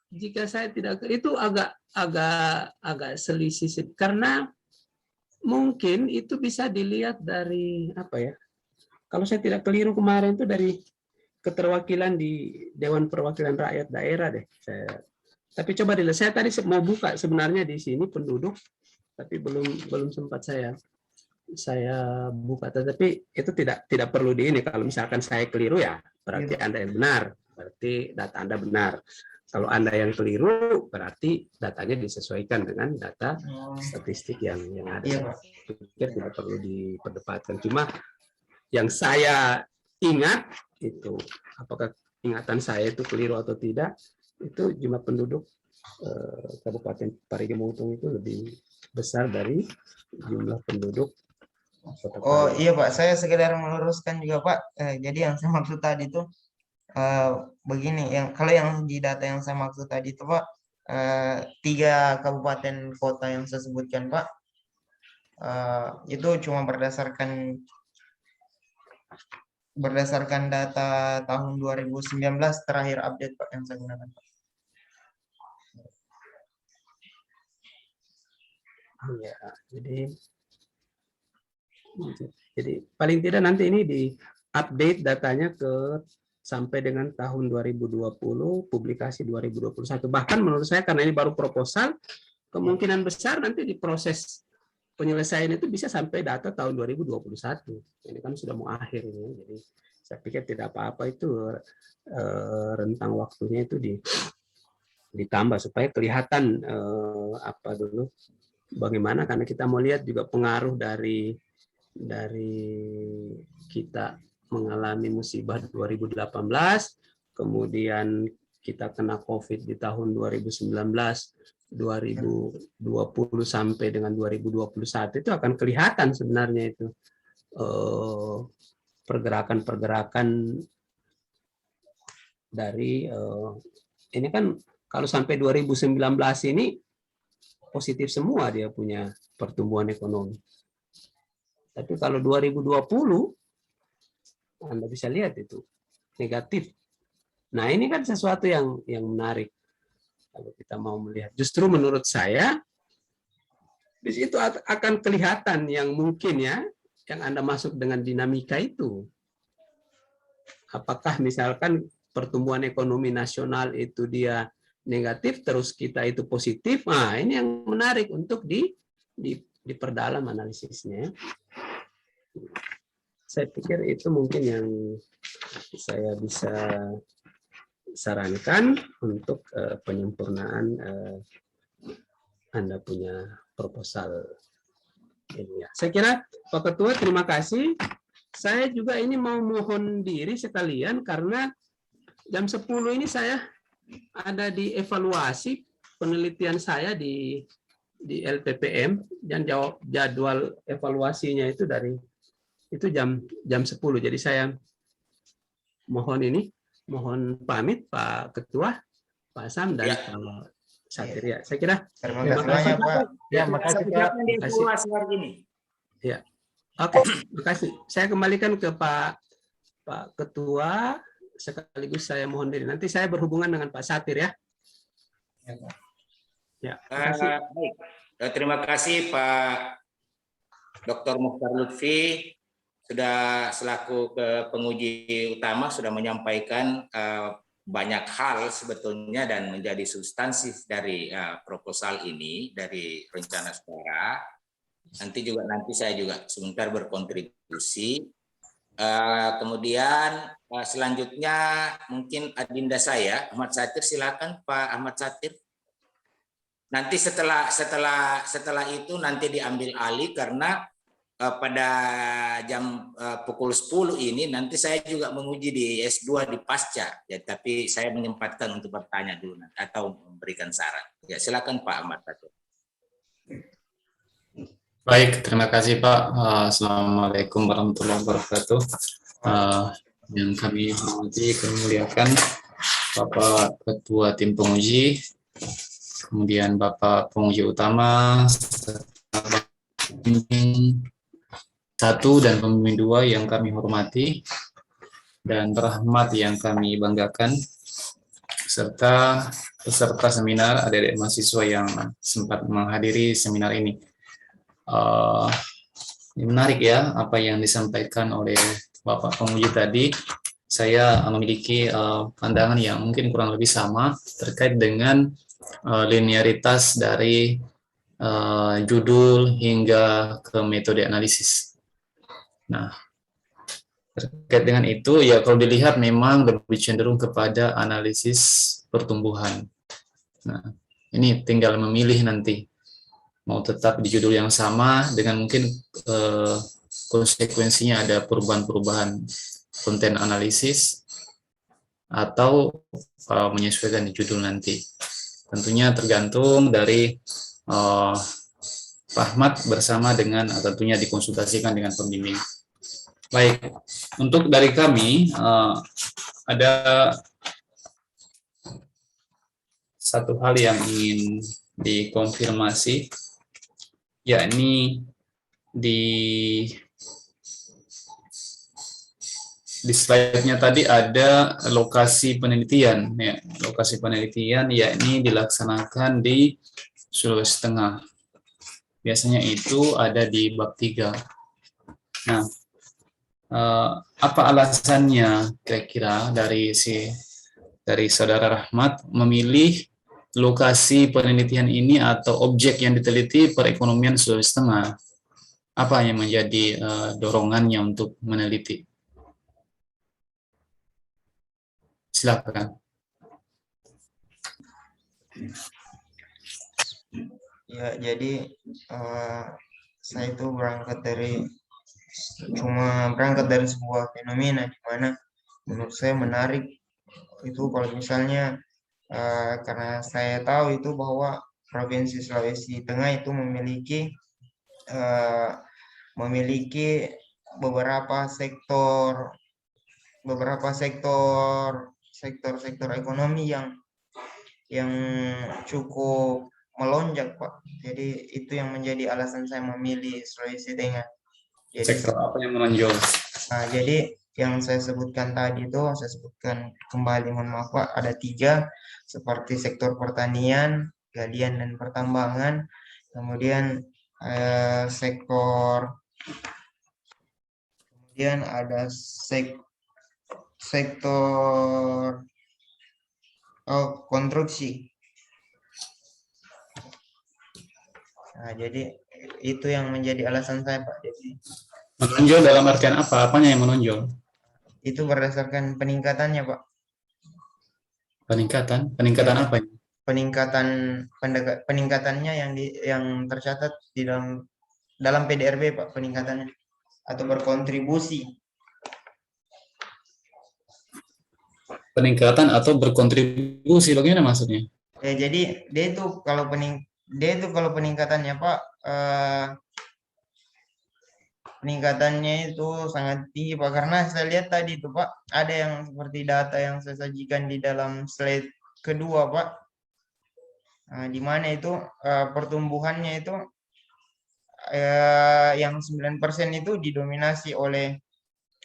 jika saya tidak itu agak selisih, karena mungkin itu bisa dilihat dari apa ya? Kalau saya tidak keliru kemarin itu dari keterwakilan di Dewan Perwakilan Rakyat Daerah deh. Tapi coba dilihat. Saya tadi mau buka sebenarnya di sini penduduk, tapi belum sempat saya buka. Tapi itu tidak perlu di ini. Kalau misalkan saya keliru ya berarti Anda yang benar, berarti data Anda benar. Kalau Anda yang keliru berarti datanya disesuaikan dengan data statistik yang ada. Saya pikir tidak perlu diperdebatkan. Cuma yang saya ingat itu, apakah ingatan saya itu keliru atau tidak, itu jumlah penduduk Kabupaten Parigi Motong itu lebih besar dari jumlah penduduk Kota Oh Palu. iya Pak, saya sekedar meluruskan juga Pak. Jadi yang saya maksud tadi itu begini, kalau yang di data yang saya maksud tadi itu Pak, 3 kabupaten kota yang saya sebutkan Pak, itu cuma berdasarkan data tahun 2019 terakhir update Pak yang saya gunakan Pak. Ya, jadi paling tidak nanti ini di update datanya ke sampai dengan tahun 2020, publikasi 2021. Bahkan menurut saya karena ini baru proposal, kemungkinan besar nanti di proses penyelesaian itu bisa sampai data tahun 2021. Ini kan sudah mau akhir ini. Jadi saya pikir tidak apa-apa itu rentang waktunya itu ditambah supaya kelihatan apa dulu bagaimana, karena kita mau lihat juga pengaruh dari kita mengalami musibah 2018, kemudian kita kena COVID di tahun 2019, 2020 sampai dengan 2021 itu akan kelihatan sebenarnya itu pergerakan-pergerakan dari ini kan kalau sampai 2019 ini positif semua dia punya pertumbuhan ekonomi. Tapi kalau 2020 Anda bisa lihat itu negatif. Nah, ini kan sesuatu yang menarik kalau kita mau melihat. Justru menurut saya di situ akan kelihatan yang mungkin ya, yang Anda masuk dengan dinamika itu. Apakah misalkan pertumbuhan ekonomi nasional itu dia negatif, terus kita itu positif? Nah, ini yang menarik untuk diperdalam analisisnya. Saya pikir itu mungkin yang saya bisa sarankan untuk penyempurnaan Anda punya proposal ini ya. Saya kira Pak Ketua terima kasih. Saya juga ini mau mohon diri sekalian karena jam 10 ini saya ada di evaluasi penelitian saya di LPPM, dan jadwal evaluasinya itu jam 10. Jadi saya mohon pamit Pak Ketua, Pak Sam dan Pak Satir ya. Saya kira terima kasih banyak Pak. Ya, makasih Pak. Terima kasih hari ini. Ya. Oke, terima kasih. Saya kembalikan ke Pak Ketua, sekaligus saya mohon diri. Nanti saya berhubungan dengan Pak Satir ya. Ya, terima kasih. Baik. Terima kasih Pak Dr. Mukhtar Lutfi sudah selaku penguji utama sudah menyampaikan banyak hal sebetulnya dan menjadi substansi dari proposal ini, dari rencana saudara. Nanti saya juga sebentar berkontribusi. Kemudian selanjutnya mungkin adinda saya Ahmad Satir, silakan Pak Ahmad Satir. Nanti setelah itu nanti diambil alih karena pada jam pukul 10 ini nanti saya juga menguji di S2 di Pasca ya, tapi saya menyempatkan untuk bertanya dulu atau memberikan saran. Ya, silakan Pak Ahmad Satir. Baik, terima kasih Pak. Assalamualaikum warahmatullahi wabarakatuh. Yang kami hormati, kami muliakan Bapak Ketua Tim Penguji, kemudian Bapak Penguji Utama, Pembimbing 1 dan Pembimbing 2 yang kami hormati, dan terhormat yang kami banggakan, serta peserta seminar, adik-adik mahasiswa yang sempat menghadiri seminar ini. Menarik ya apa yang disampaikan oleh Bapak Penguji tadi. Saya memiliki pandangan yang mungkin kurang lebih sama terkait dengan linearitas dari judul hingga ke metode analisis. Nah, terkait dengan itu ya kalau dilihat memang lebih cenderung kepada analisis pertumbuhan. Nah, ini tinggal memilih nanti mau tetap di judul yang sama dengan mungkin konsekuensinya ada perubahan-perubahan konten analisis atau menyesuaikan di judul nanti. Tentunya tergantung dari Rahmat bersama dengan tentunya dikonsultasikan dengan pembimbing. Baik, untuk dari kami ada satu hal yang ingin dikonfirmasi, yakni di slide-nya tadi ada lokasi penelitian, ya, lokasi penelitian yakni dilaksanakan di Sulawesi Tengah. Biasanya itu ada di bab 3. Nah, apa alasannya kira-kira dari saudara Rahmat memilih lokasi penelitian ini atau objek yang diteliti perekonomian Sulawesi Tengah? Apa yang menjadi dorongannya untuk meneliti? Silakan. Ya, jadi saya itu berangkat dari sebuah fenomena di mana menurut saya menarik itu kalau misalnya karena saya tahu itu bahwa Provinsi Sulawesi Tengah itu memiliki beberapa sektor ekonomi yang cukup melonjak, Pak. Jadi itu yang menjadi alasan saya memilih Sulawesi Tengah. Jadi, sektor apa yang menonjol? jadi yang saya sebutkan tadi itu, saya sebutkan kembali, mohon maaf Pak, ada 3, seperti sektor pertanian, galian dan pertambangan, kemudian kemudian ada sektor konstruksi. Nah, jadi itu yang menjadi alasan saya, Pak. Jadi Menonjol dalam artian apa? Apanya yang menonjol? itu berdasarkan peningkatannya, Pak. Peningkatan Ya, apa? peningkatannya yang tercatat di dalam PDRB, Pak, peningkatannya atau berkontribusi. Peningkatan atau berkontribusi, bagaimana maksudnya? Ya, jadi dia itu kalau peningkatannya, Pak, peningkatannya itu sangat tinggi, Pak, karena saya lihat tadi itu, Pak, ada yang seperti data yang saya sajikan di dalam slide kedua, Pak. Nah, di mana itu pertumbuhannya itu yang 9% itu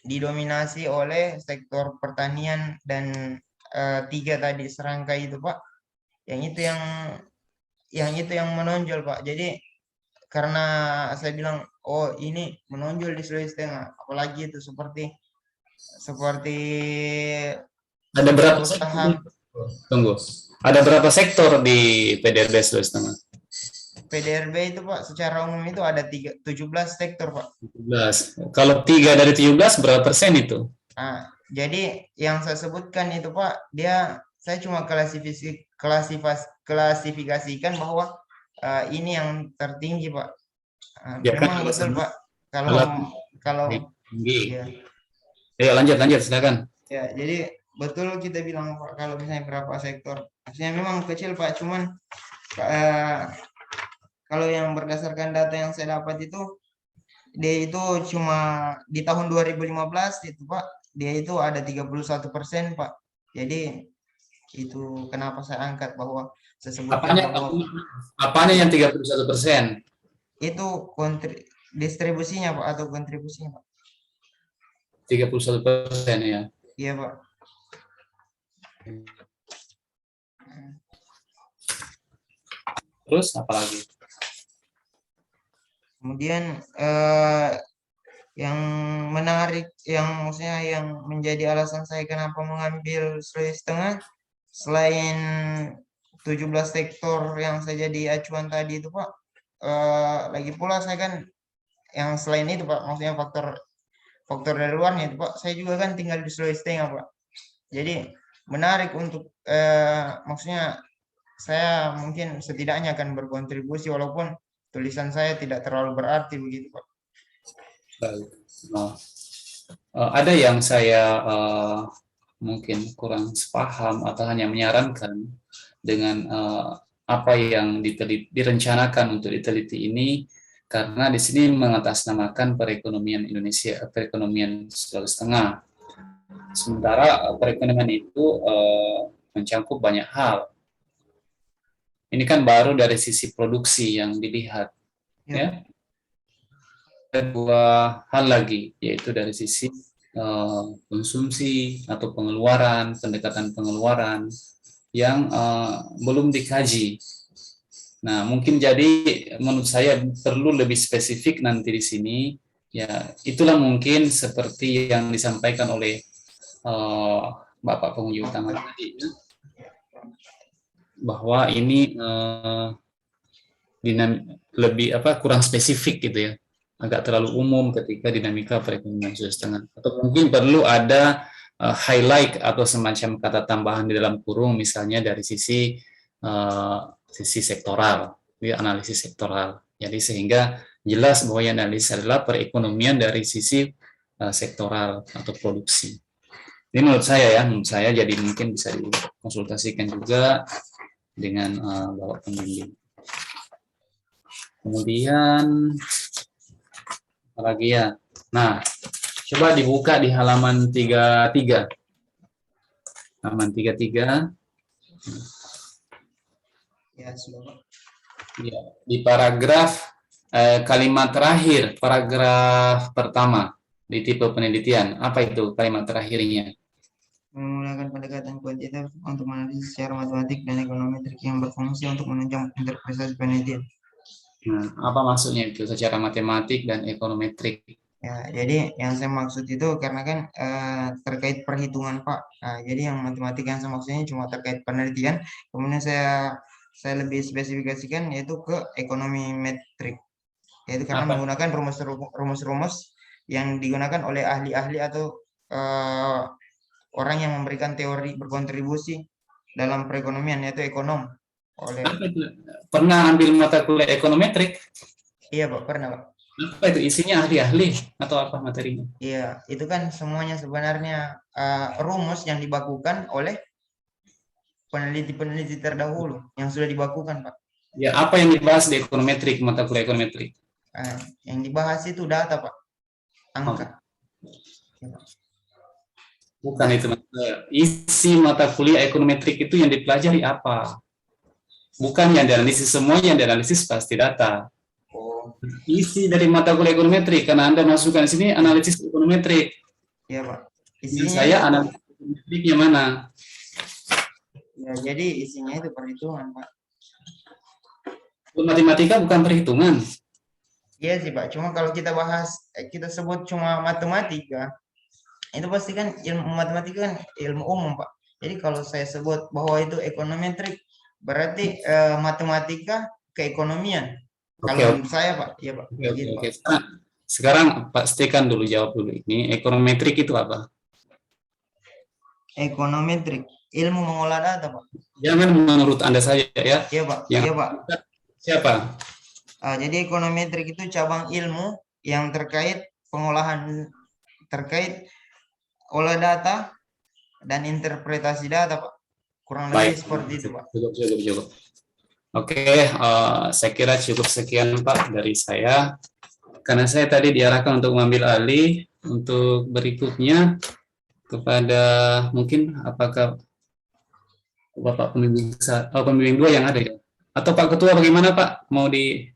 didominasi oleh sektor pertanian dan 3 tadi serangkai itu, Pak. Yang itu yang menonjol, Pak. Jadi karena saya bilang, oh ini menonjol di Sulawesi Tengah, apalagi itu seperti Ada berapa usaha. sektor? Tunggu. Ada berapa sektor di PDRB Sulawesi Tengah? PDRB itu, Pak, secara umum itu ada 17 sektor, Pak. 17. Kalau 3 dari 17 berapa persen itu? Nah, jadi yang saya sebutkan itu, Pak, saya cuma klasifikasikan bahwa ini yang tertinggi, Pak. Ya, Memang kan, betul, Pak. Kalau tinggi. ya, Ya, lanjut silakan. ya, jadi betul kita bilang, Pak, kalau misalnya berapa sektor. Maksudnya memang kecil, Pak, cuman kalau yang berdasarkan data yang saya dapat itu, dia itu cuma di tahun 2015 itu, Pak, dia itu ada 31%, Pak. Jadi itu kenapa saya angkat bahwa saya sebutkan bahwa apanya yang 31%? itu distribusinya, Pak, atau kontribusinya, Pak. 31% ya. Iya, Pak. Terus apa lagi? Kemudian yang menarik, yang maksudnya yang menjadi alasan saya kenapa mengambil Sulawesi Tengah, selain 17 sektor yang saya jadi acuan tadi itu, Pak, lagi pula saya kan yang selain itu, Pak, maksudnya faktor dari luarnya itu, Pak, saya juga kan tinggal di Sulawesi Tengah, Pak. Jadi menarik untuk maksudnya saya mungkin setidaknya akan berkontribusi walaupun tulisan saya tidak terlalu berarti begitu, Pak. Baik. Ada yang saya mungkin kurang sepaham atau hanya menyarankan dengan apa yang direncanakan untuk diteliti ini, karena di sini mengatasnamakan perekonomian Indonesia, perekonomian Sulawesi Tengah. Sementara perekonomian itu mencakup banyak hal. Ini kan baru dari sisi produksi yang dilihat, ya. Ada dua hal lagi, yaitu dari sisi konsumsi atau pengeluaran, pendekatan pengeluaran yang belum dikaji. Nah, mungkin jadi menurut saya perlu lebih spesifik nanti di sini. Ya, itulah mungkin seperti yang disampaikan oleh Bapak penguji utama tadi, bahwa ini lebih kurang spesifik gitu ya, agak terlalu umum ketika dinamika perekonomian Sulawesi Tengah. Atau mungkin perlu ada highlight atau semacam kata tambahan di dalam kurung, misalnya dari sisi sektoral, analisis sektoral. Jadi sehingga jelas bahwa yang analisis adalah perekonomian dari sisi sektoral atau produksi. Ini menurut saya jadi mungkin bisa dikonsultasikan juga dengan Bapak Pembimbing. Kemudian apalagi ya. Nah, coba dibuka di halaman 33. Halaman 33. Ya, sudah. Ya, di paragraf kalimat terakhir, paragraf pertama di tipe penelitian. Apa itu kalimat terakhirnya? Menggunakan pendekatan kuantitatif untuk menganalisis secara matematik dan ekonometrik yang berfungsi untuk menunjang interpretasi penelitian. Nah, apa maksudnya itu secara matematik dan ekonometrik? Ya, jadi yang saya maksud itu karena kan terkait perhitungan Pak. Nah, jadi yang matematik yang saya maksudnya cuma terkait penelitian. Kemudian saya lebih spesifikasikan yaitu ke ekonomi metrik. Yaitu karena menggunakan rumus-rumus yang digunakan oleh ahli-ahli atau orang yang memberikan teori berkontribusi dalam perekonomian, yaitu ekonom. Pernah ambil mata kuliah ekonometrik? Iya Pak, pernah Pak. Apa itu isinya, ahli-ahli atau apa materinya? Iya, itu kan semuanya sebenarnya rumus yang dibakukan oleh peneliti-peneliti terdahulu yang sudah dibakukan Pak. Ya, apa yang dibahas di ekonometrik, mata kuliah ekonometrik? Yang dibahas itu data Pak, angka. Bukan itu, isi mata kuliah ekonometrik itu yang dipelajari apa? Bukan yang dianalisis, semuanya yang dianalisis pasti data. Isi dari mata kuliah ekonometrik, karena Anda masukkan di sini analisis ekonometrik. Iya Pak. Isinya saya analisis ekonometriknya mana? Ya, jadi isinya itu perhitungan Pak. Matematika bukan perhitungan. Iya sih Pak, cuma kalau kita bahas, kita sebut cuma matematika, itu pasti kan ilmu matematika kan ilmu umum Pak. Jadi kalau saya sebut bahwa itu ekonometrik, berarti matematika keekonomian. Kalau menurut saya Pak, iya Pak. Oke. Sekarang pastikan dulu, jawab dulu ini, ekonometrik itu apa? Ekonometrik, ilmu mengolah data Pak. Jangan menurut Anda saja ya. Iya Pak, iya Pak. Siapa? Jadi ekonometrik itu cabang ilmu yang terkait pengolahan, terkait olah data dan interpretasi data Pak. Kurang lebih seperti itu Pak. Cukup. Oke, saya kira cukup sekian Pak dari saya. Karena saya tadi diarahkan untuk mengambil alih untuk berikutnya kepada mungkin apakah Bapak pembimbing 2 yang ada ya? Atau Pak Ketua bagaimana Pak? Mau di...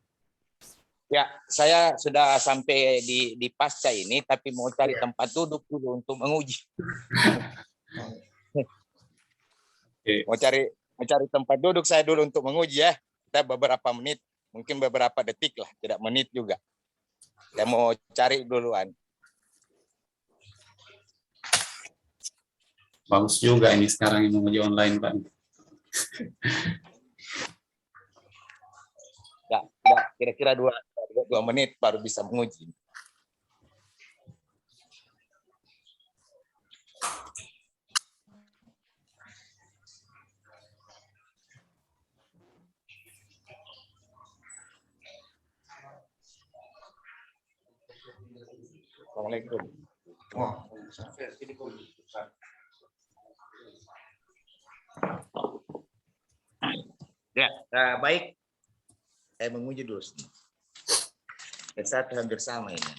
Ya, saya sudah sampai di pasca ini, tapi mau cari tempat duduk dulu untuk menguji. Mau cari tempat duduk saya dulu untuk menguji ya. Kita beberapa menit, mungkin beberapa detik lah, tidak menit juga. Saya mau cari duluan. Bagus juga ini sekarang yang menguji online Pak. Ya, kira-kira 2 menit baru bisa menguji. Assalamualaikum. Ya, baik. Saya menguji dulu. S1 hampir sama ini.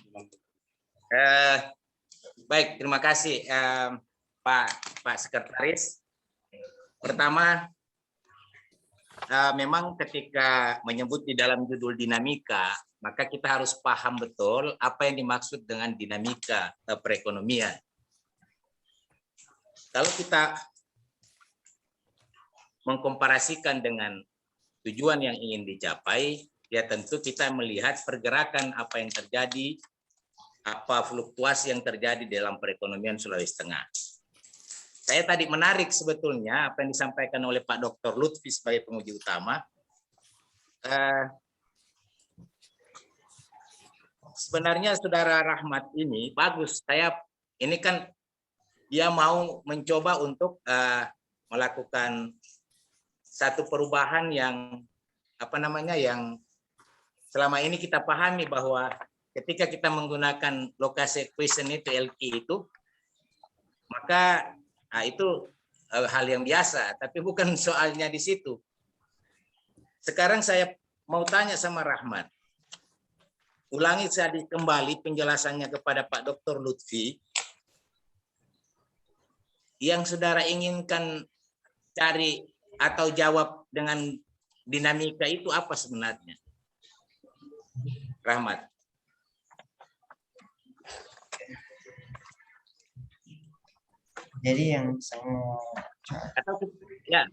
Baik, terima kasih Pak Sekretaris. Pertama, memang ketika menyebut di dalam judul dinamika, maka kita harus paham betul apa yang dimaksud dengan dinamika perekonomian. Kalau kita mengkomparasikan dengan tujuan yang ingin dicapai, ya tentu kita melihat pergerakan apa yang terjadi, apa fluktuasi yang terjadi dalam perekonomian Sulawesi Tengah. Saya tadi menarik sebetulnya apa yang disampaikan oleh Pak Dr. Lutfi sebagai penguji utama. Sebenarnya Saudara Rahmat ini bagus. Ini kan dia mau mencoba untuk melakukan satu perubahan yang yang selama ini kita pahami bahwa ketika kita menggunakan lokasi equation itu LQ itu, maka itu hal yang biasa, tapi bukan soalnya di situ. Sekarang saya mau tanya sama Rahmat. Ulangi kembali penjelasannya kepada Pak Dr. Lutfi. Yang saudara inginkan cari atau jawab dengan dinamika itu apa sebenarnya? Rahmat. Jadi yang saya mau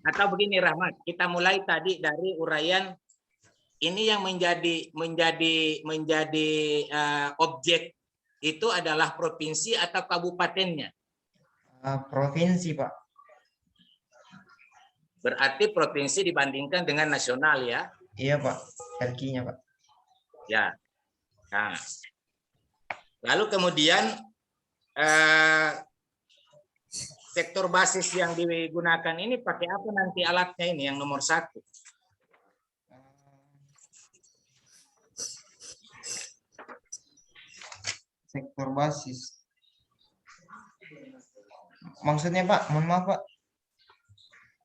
atau begini Rahmat, kita mulai tadi dari uraian ini yang menjadi objek itu adalah provinsi atau kabupatennya? provinsi, Pak. Berarti provinsi dibandingkan dengan nasional ya? Iya, Pak. LQ-nya, Pak. Ya. Nah. Lalu kemudian sektor basis yang digunakan ini pakai apa nanti alatnya ini yang nomor 1? Sektor basis. Maksudnya Pak, mohon maaf Pak.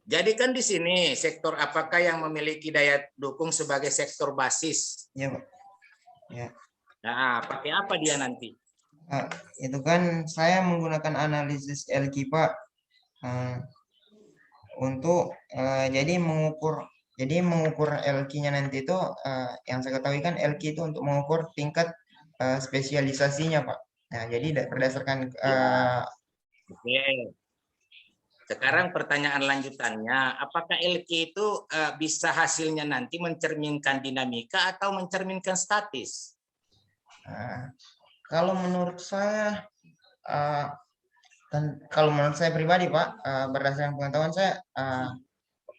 Jadi kan di sini sektor apakah yang memiliki daya dukung sebagai sektor basis? Iya Pak. Ya. Nah, pakai apa dia nanti? Itu kan saya menggunakan analisis LQ Pak untuk jadi mengukur LQ-nya nanti itu yang saya ketahui kan LQ itu untuk mengukur tingkat spesialisasinya Pak. Nah jadi berdasarkan Oke. Sekarang pertanyaan lanjutannya, apakah LQ itu bisa hasilnya nanti mencerminkan dinamika atau mencerminkan statis? Kalau menurut saya, kalau menurut saya pribadi Pak, berdasarkan pengetahuan saya,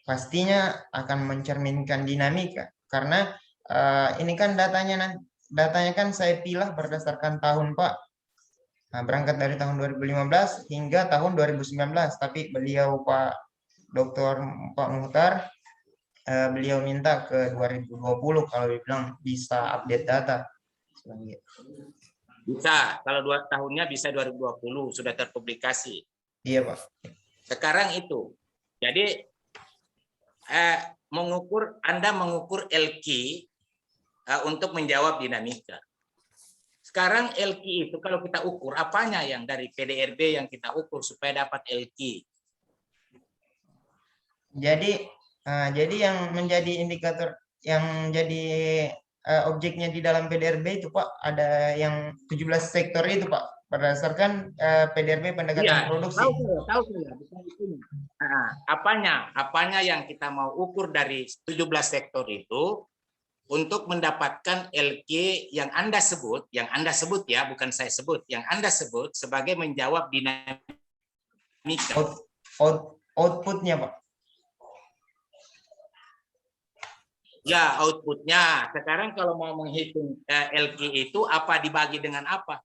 pastinya akan mencerminkan dinamika. Karena ini kan datanya kan saya pilih berdasarkan tahun Pak. Berangkat dari tahun 2015 hingga tahun 2019. Tapi beliau Pak Dr. Pak Muhtar, beliau minta ke 2020 kalau dibilang bisa update data. Bisa, kalau 2 tahunnya bisa 2020 sudah terpublikasi. Iya Pak. Sekarang itu, jadi Anda mengukur LQ untuk menjawab dinamika. Sekarang LQ itu kalau kita ukur apanya yang dari PDRB yang kita ukur supaya dapat LQ? Jadi yang menjadi indikator yang jadi objeknya di dalam PDRB itu Pak ada yang 17 sektor itu Pak berdasarkan PDRB pendekatan produksi. Tahu saya. Apanya yang kita mau ukur dari 17 sektor itu untuk mendapatkan LQ yang Anda sebut ya, bukan saya sebut, yang Anda sebut sebagai menjawab dinamika. Outputnya Pak. Ya, outputnya. Sekarang kalau mau menghitung LQ itu apa dibagi dengan apa?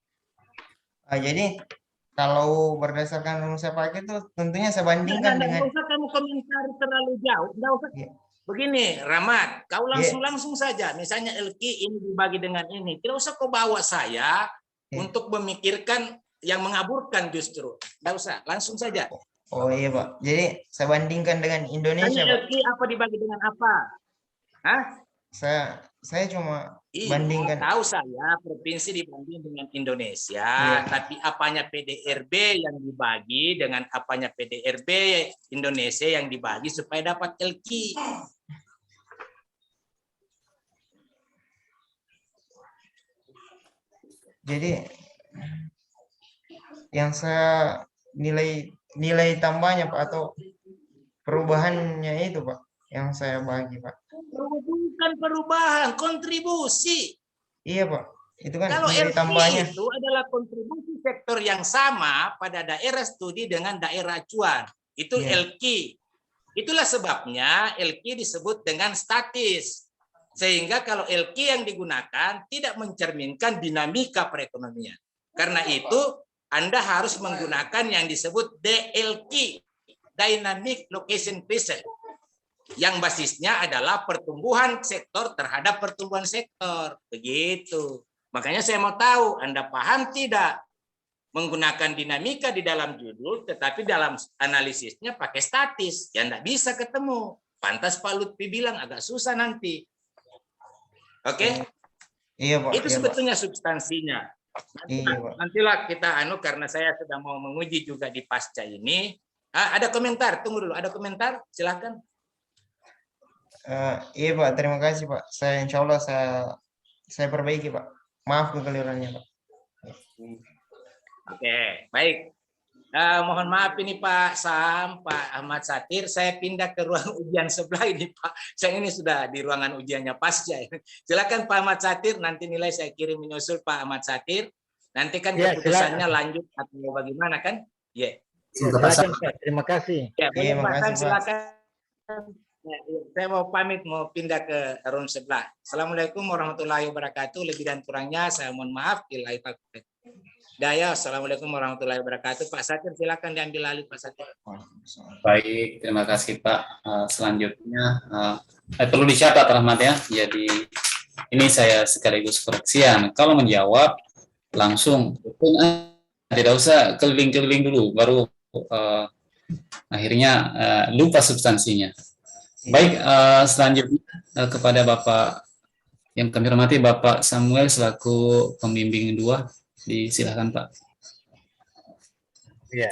Jadi kalau berdasarkan rumus saya pakai itu tentunya saya bandingkan dengan. Nggak usah kamu komentar terlalu jauh. Nggak usah. Ya. Begini, Rahmat, kau langsung saja. Misalnya LQ ini dibagi dengan ini. Tidak usah kau bawa saya untuk memikirkan yang mengaburkan justru. Nggak usah, langsung saja. Oh iya Pak. Jadi saya bandingkan dengan Indonesia. LQ apa dibagi dengan apa? Hah? saya cuma Iya, bandingkan. tahu saya provinsi dibanding dengan Indonesia, Iya. tapi apanya PDRB yang dibagi dengan apanya PDRB Indonesia yang dibagi supaya dapat LQ. Jadi yang saya nilai tambahnya Pak, atau perubahannya itu Pak yang saya bagi Pak. Bukan perubahan, kontribusi. Iya Pak, itu kan Kalau nilai LQ tambahnya. itu adalah kontribusi sektor yang sama pada daerah studi dengan daerah acuan. Itu Iya. LQ. Itulah sebabnya LQ disebut dengan statis. Sehingga kalau LQ yang digunakan tidak mencerminkan dinamika perekonomian. Karena itu Anda harus menggunakan yang disebut DLQ, Dynamic Location Present, yang basisnya adalah pertumbuhan sektor terhadap pertumbuhan sektor. Begitu. Makanya saya mau tahu, Anda paham tidak menggunakan dinamika di dalam judul, tetapi dalam analisisnya pakai statis. Ya enggak bisa ketemu. Pantas Pak Lutfi bilang agak susah nanti. Oke? Iya Pak. Itu Iya, sebetulnya substansinya. Iya, Pak. Nantilah kita karena saya sudah mau menguji juga di pasca ini. Ada komentar? Tunggu dulu. Ada komentar? Silakan. Iya Pak, terima kasih Pak. Saya insya Allah saya perbaiki Pak. Maaf kekeliruannya Pak. Oke, baik. Mohon maaf ini Pak Sam, Pak Ahmad Satir, saya pindah ke ruang ujian sebelah ini Pak. Saya ini sudah di ruangan ujiannya pasca. Silakan Pak Ahmad Satir, nanti nilai saya kirim menyusul Pak Ahmad Satir. Nanti kan Ya, keputusannya lanjut atau bagaimana kan? Ya. Silakan, Pak. Terima kasih. Ya, boleh Iya, Pak makasih, Sam, Pak. silakan. Ya, saya mau pamit, mau pindah ke room sebelah. Assalamualaikum warahmatullahi wabarakatuh. Lebih dan kurangnya saya mohon maaf. Daya, assalamualaikum warahmatullahi wabarakatuh. Pak Satir, silakan diambil alih Pak Satir. Baik, terima kasih Pak. Selanjutnya perlu dicatat Rahmat ya. Jadi ini saya sekaligus koreksian. Kalau menjawab langsung, tidak usah keliling-keliling dulu, baru akhirnya lupa substansinya. Baik, selanjutnya kepada Bapak yang kami hormati, Bapak Samuel selaku pembimbing 2. Silakan Pak. Ya,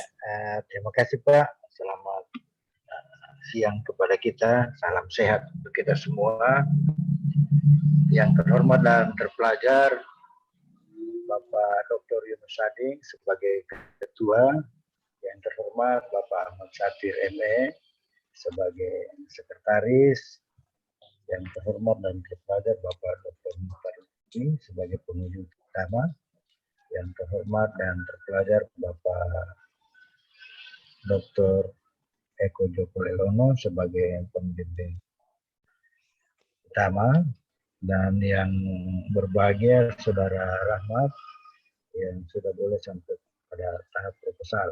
terima kasih Pak. Selamat siang kepada kita. Salam sehat untuk kita semua. Yang terhormat dan terpelajar Bapak Dr. Yunus Sading sebagai ketua, yang terhormat Bapak Ahmad Satir ME sebagai sekretaris, yang terhormat dan terpelajar Bapak Dr. Mukhtar sebagai penguji utama, yang terhormat dan terpelajar Bapak Dr. Eko Joko Lelono sebagai pembimbing utama, dan yang berbahagia Saudara Rahmat yang sudah boleh sampai pada tahap proposal.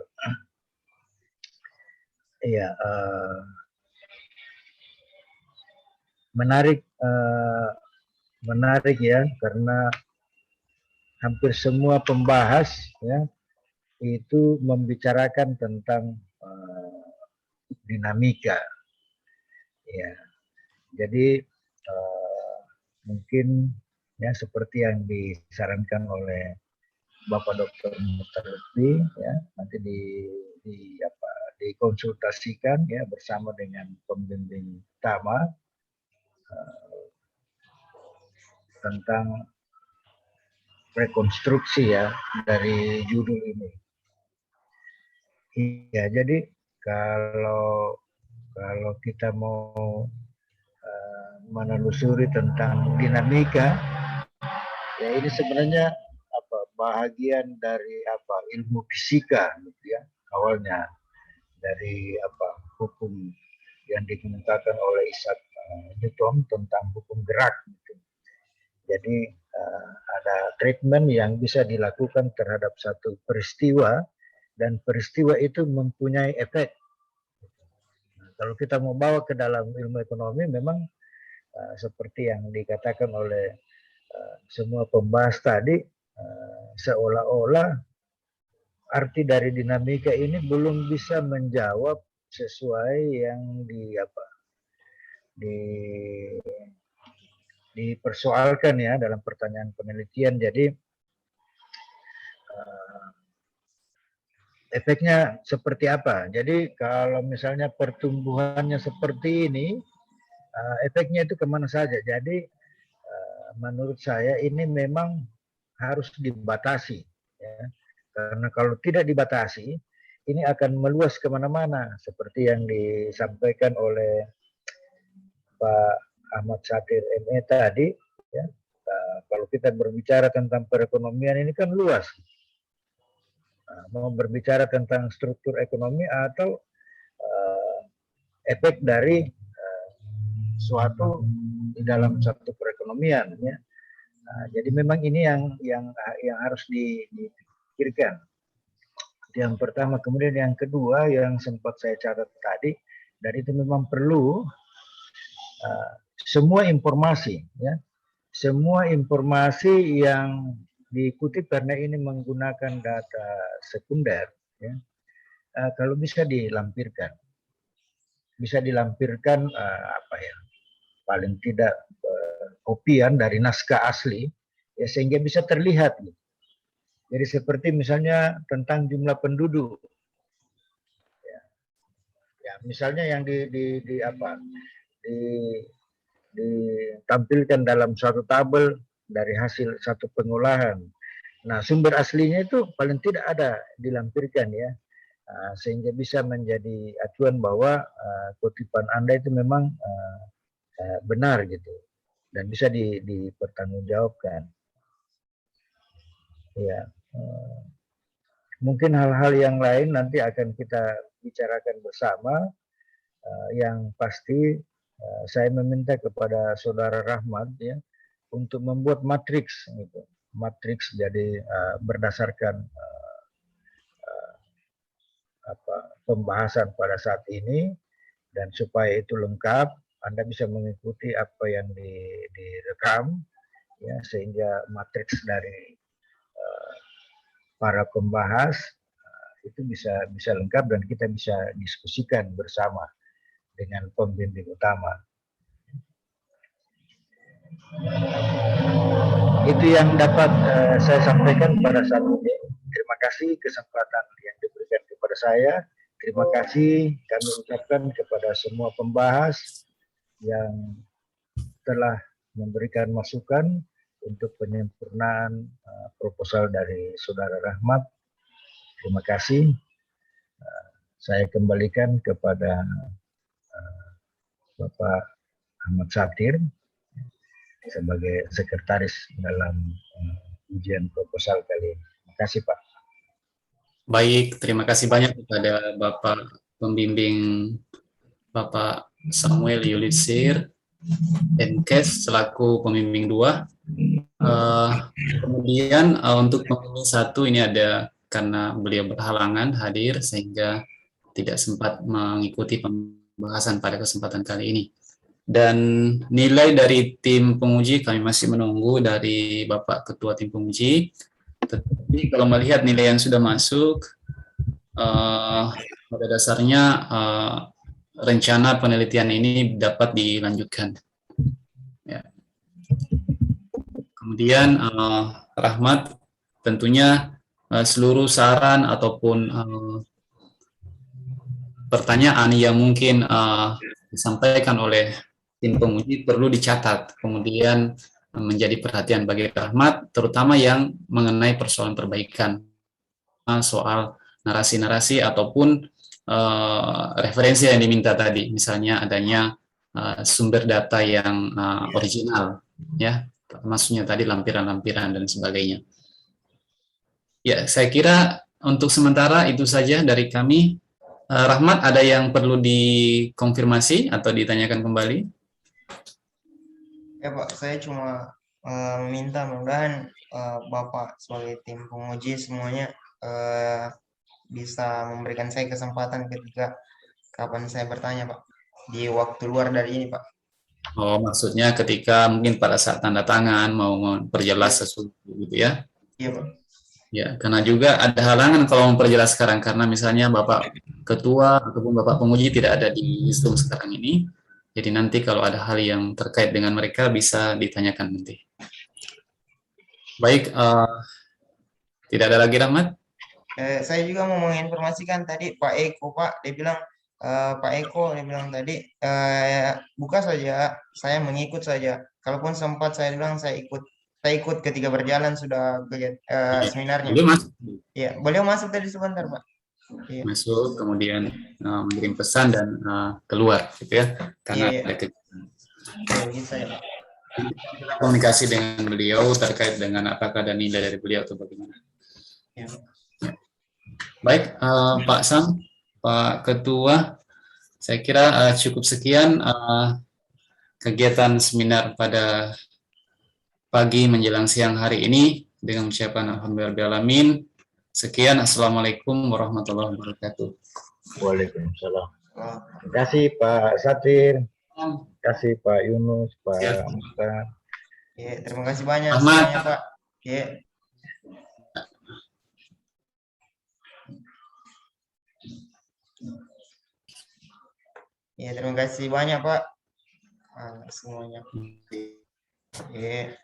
Iya, menarik ya, karena hampir semua pembahas ya itu membicarakan tentang dinamika. Ya, jadi mungkin ya seperti yang disarankan oleh Bapak Dr. Mukhtar Lutfi ya, nanti dikonsultasikan ya bersama dengan pembimbing utama tentang rekonstruksi ya dari judul ini. Iya, jadi kalau kita mau menelusuri tentang dinamika, ya ini sebenarnya bahagian dari ilmu fisika, gitu ya, awalnya dari hukum yang dikemukakan oleh Isaac Newton tentang hukum gerak. Gitu. Jadi ada treatment yang bisa dilakukan terhadap satu peristiwa, dan peristiwa itu mempunyai efek. Nah, kalau kita mau bawa ke dalam ilmu ekonomi, memang seperti yang dikatakan oleh semua pembahas tadi, seolah-olah arti dari dinamika ini belum bisa menjawab sesuai yang dipersoalkan ya dalam pertanyaan penelitian. Jadi efeknya seperti apa? Jadi kalau misalnya pertumbuhannya seperti ini, efeknya itu kemana saja? Jadi menurut saya ini memang harus dibatasi, ya. Karena kalau tidak dibatasi, ini akan meluas kemana-mana seperti yang disampaikan oleh Pak Ahmad Satir ME tadi, ya. Kalau kita berbicara tentang perekonomian ini kan luas. Mau berbicara tentang struktur ekonomi atau efek dari suatu di dalam satu perekonomian, ya. Jadi memang ini yang harus dipikirkan. Yang pertama, kemudian yang kedua yang sempat saya catat tadi, dan itu memang perlu semua informasi, ya, semua informasi yang dikutip karena ini menggunakan data sekunder, ya, kalau bisa dilampirkan apa ya, paling tidak kopian dari naskah asli, ya, sehingga bisa terlihat. Jadi seperti misalnya tentang jumlah penduduk, ya misalnya yang ditampilkan dalam suatu tabel dari hasil satu pengolahan. Nah, sumber aslinya itu paling tidak ada dilampirkan, ya, sehingga bisa menjadi acuan bahwa kutipan Anda itu memang benar gitu dan bisa dipertanggungjawabkan. Ya, mungkin hal-hal yang lain nanti akan kita bicarakan bersama. Yang pasti saya meminta kepada Saudara Rahmat, ya, untuk membuat matriks gitu. Matriks jadi berdasarkan pembahasan pada saat ini, dan supaya itu lengkap Anda bisa mengikuti apa yang direkam, ya, sehingga matriks dari para pembahas itu bisa lengkap dan kita bisa diskusikan bersama dengan pembimbing utama. Itu yang dapat saya sampaikan pada saat ini. Terima kasih kesempatan yang diberikan kepada saya. Terima kasih kami ucapkan kepada semua pembahas yang telah memberikan masukan untuk penyempurnaan proposal dari Saudara Rahmat. Terima kasih. Saya kembalikan kepada Bapak Ahmad Satir sebagai sekretaris dalam ujian proposal kali ini. Terima kasih, Pak. Baik, terima kasih banyak kepada Bapak pembimbing Bapak Samuel Yulitsir Enkes selaku pembimbing 2. Kemudian untuk pembimbing 1 ini ada karena beliau berhalangan hadir sehingga tidak sempat mengikuti pembahasan pada kesempatan kali ini. Dan nilai dari tim penguji kami masih menunggu dari Bapak Ketua Tim Penguji. Tetapi kalau melihat nilai yang sudah masuk, pada dasarnya rencana penelitian ini dapat dilanjutkan. Ya. Kemudian Rahmat, tentunya seluruh saran ataupun pertanyaan yang mungkin disampaikan oleh tim penguji perlu dicatat, kemudian menjadi perhatian bagi Rahmat, terutama yang mengenai persoalan perbaikan, soal narasi-narasi ataupun referensi yang diminta tadi, misalnya adanya sumber data yang original, ya, maksudnya tadi lampiran-lampiran dan sebagainya. Ya, saya kira untuk sementara itu saja dari kami. Rahmat, ada yang perlu dikonfirmasi atau ditanyakan kembali? Ya Pak, saya cuma meminta mudah-mudahan Bapak sebagai tim penguji semuanya bisa memberikan saya kesempatan ketika kapan saya bertanya, Pak, di waktu luar dari ini, Pak. Oh, maksudnya ketika mungkin pada saat tanda tangan mau memperjelas sesuatu gitu ya? Iya, Pak. Ya, karena juga ada halangan kalau memperjelas sekarang karena misalnya Bapak Ketua ataupun Bapak Penguji tidak ada di Zoom sekarang ini. Jadi nanti kalau ada hal yang terkait dengan mereka bisa ditanyakan nanti. Baik, tidak ada lagi Rahmat? Saya juga mau menginformasikan tadi Pak Eko, Pak, dia bilang Pak Eko dia bilang tadi buka saja, saya mengikut saja. Kalaupun sempat saya bilang saya ikut ketika berjalan sudah seminarnya. Beliau masuk, Ya, beliau masuk tadi sebentar, Pak. Iya. masuk kemudian mengirim pesan dan keluar, gitu ya, karena Iya, ada iya, begitu saya, Pak. komunikasi dengan beliau terkait dengan apakah ada nilai dari beliau atau bagaimana. Ya. Baik, Pak Sam, Pak Ketua, saya kira cukup sekian kegiatan seminar pada pagi menjelang siang hari ini dengan ucapan alhamdulillahirrahmanirrahim. Sekian, assalamualaikum warahmatullahi wabarakatuh. Waalaikumsalam. Terima kasih Pak Satir, terima kasih Pak Yunus, Pak Siap. Mukhtar. Ya, terima kasih banyak Ahmad. semuanya, Pak. Ya. Ya, terima kasih banyak, Pak. Semuanya. Ya.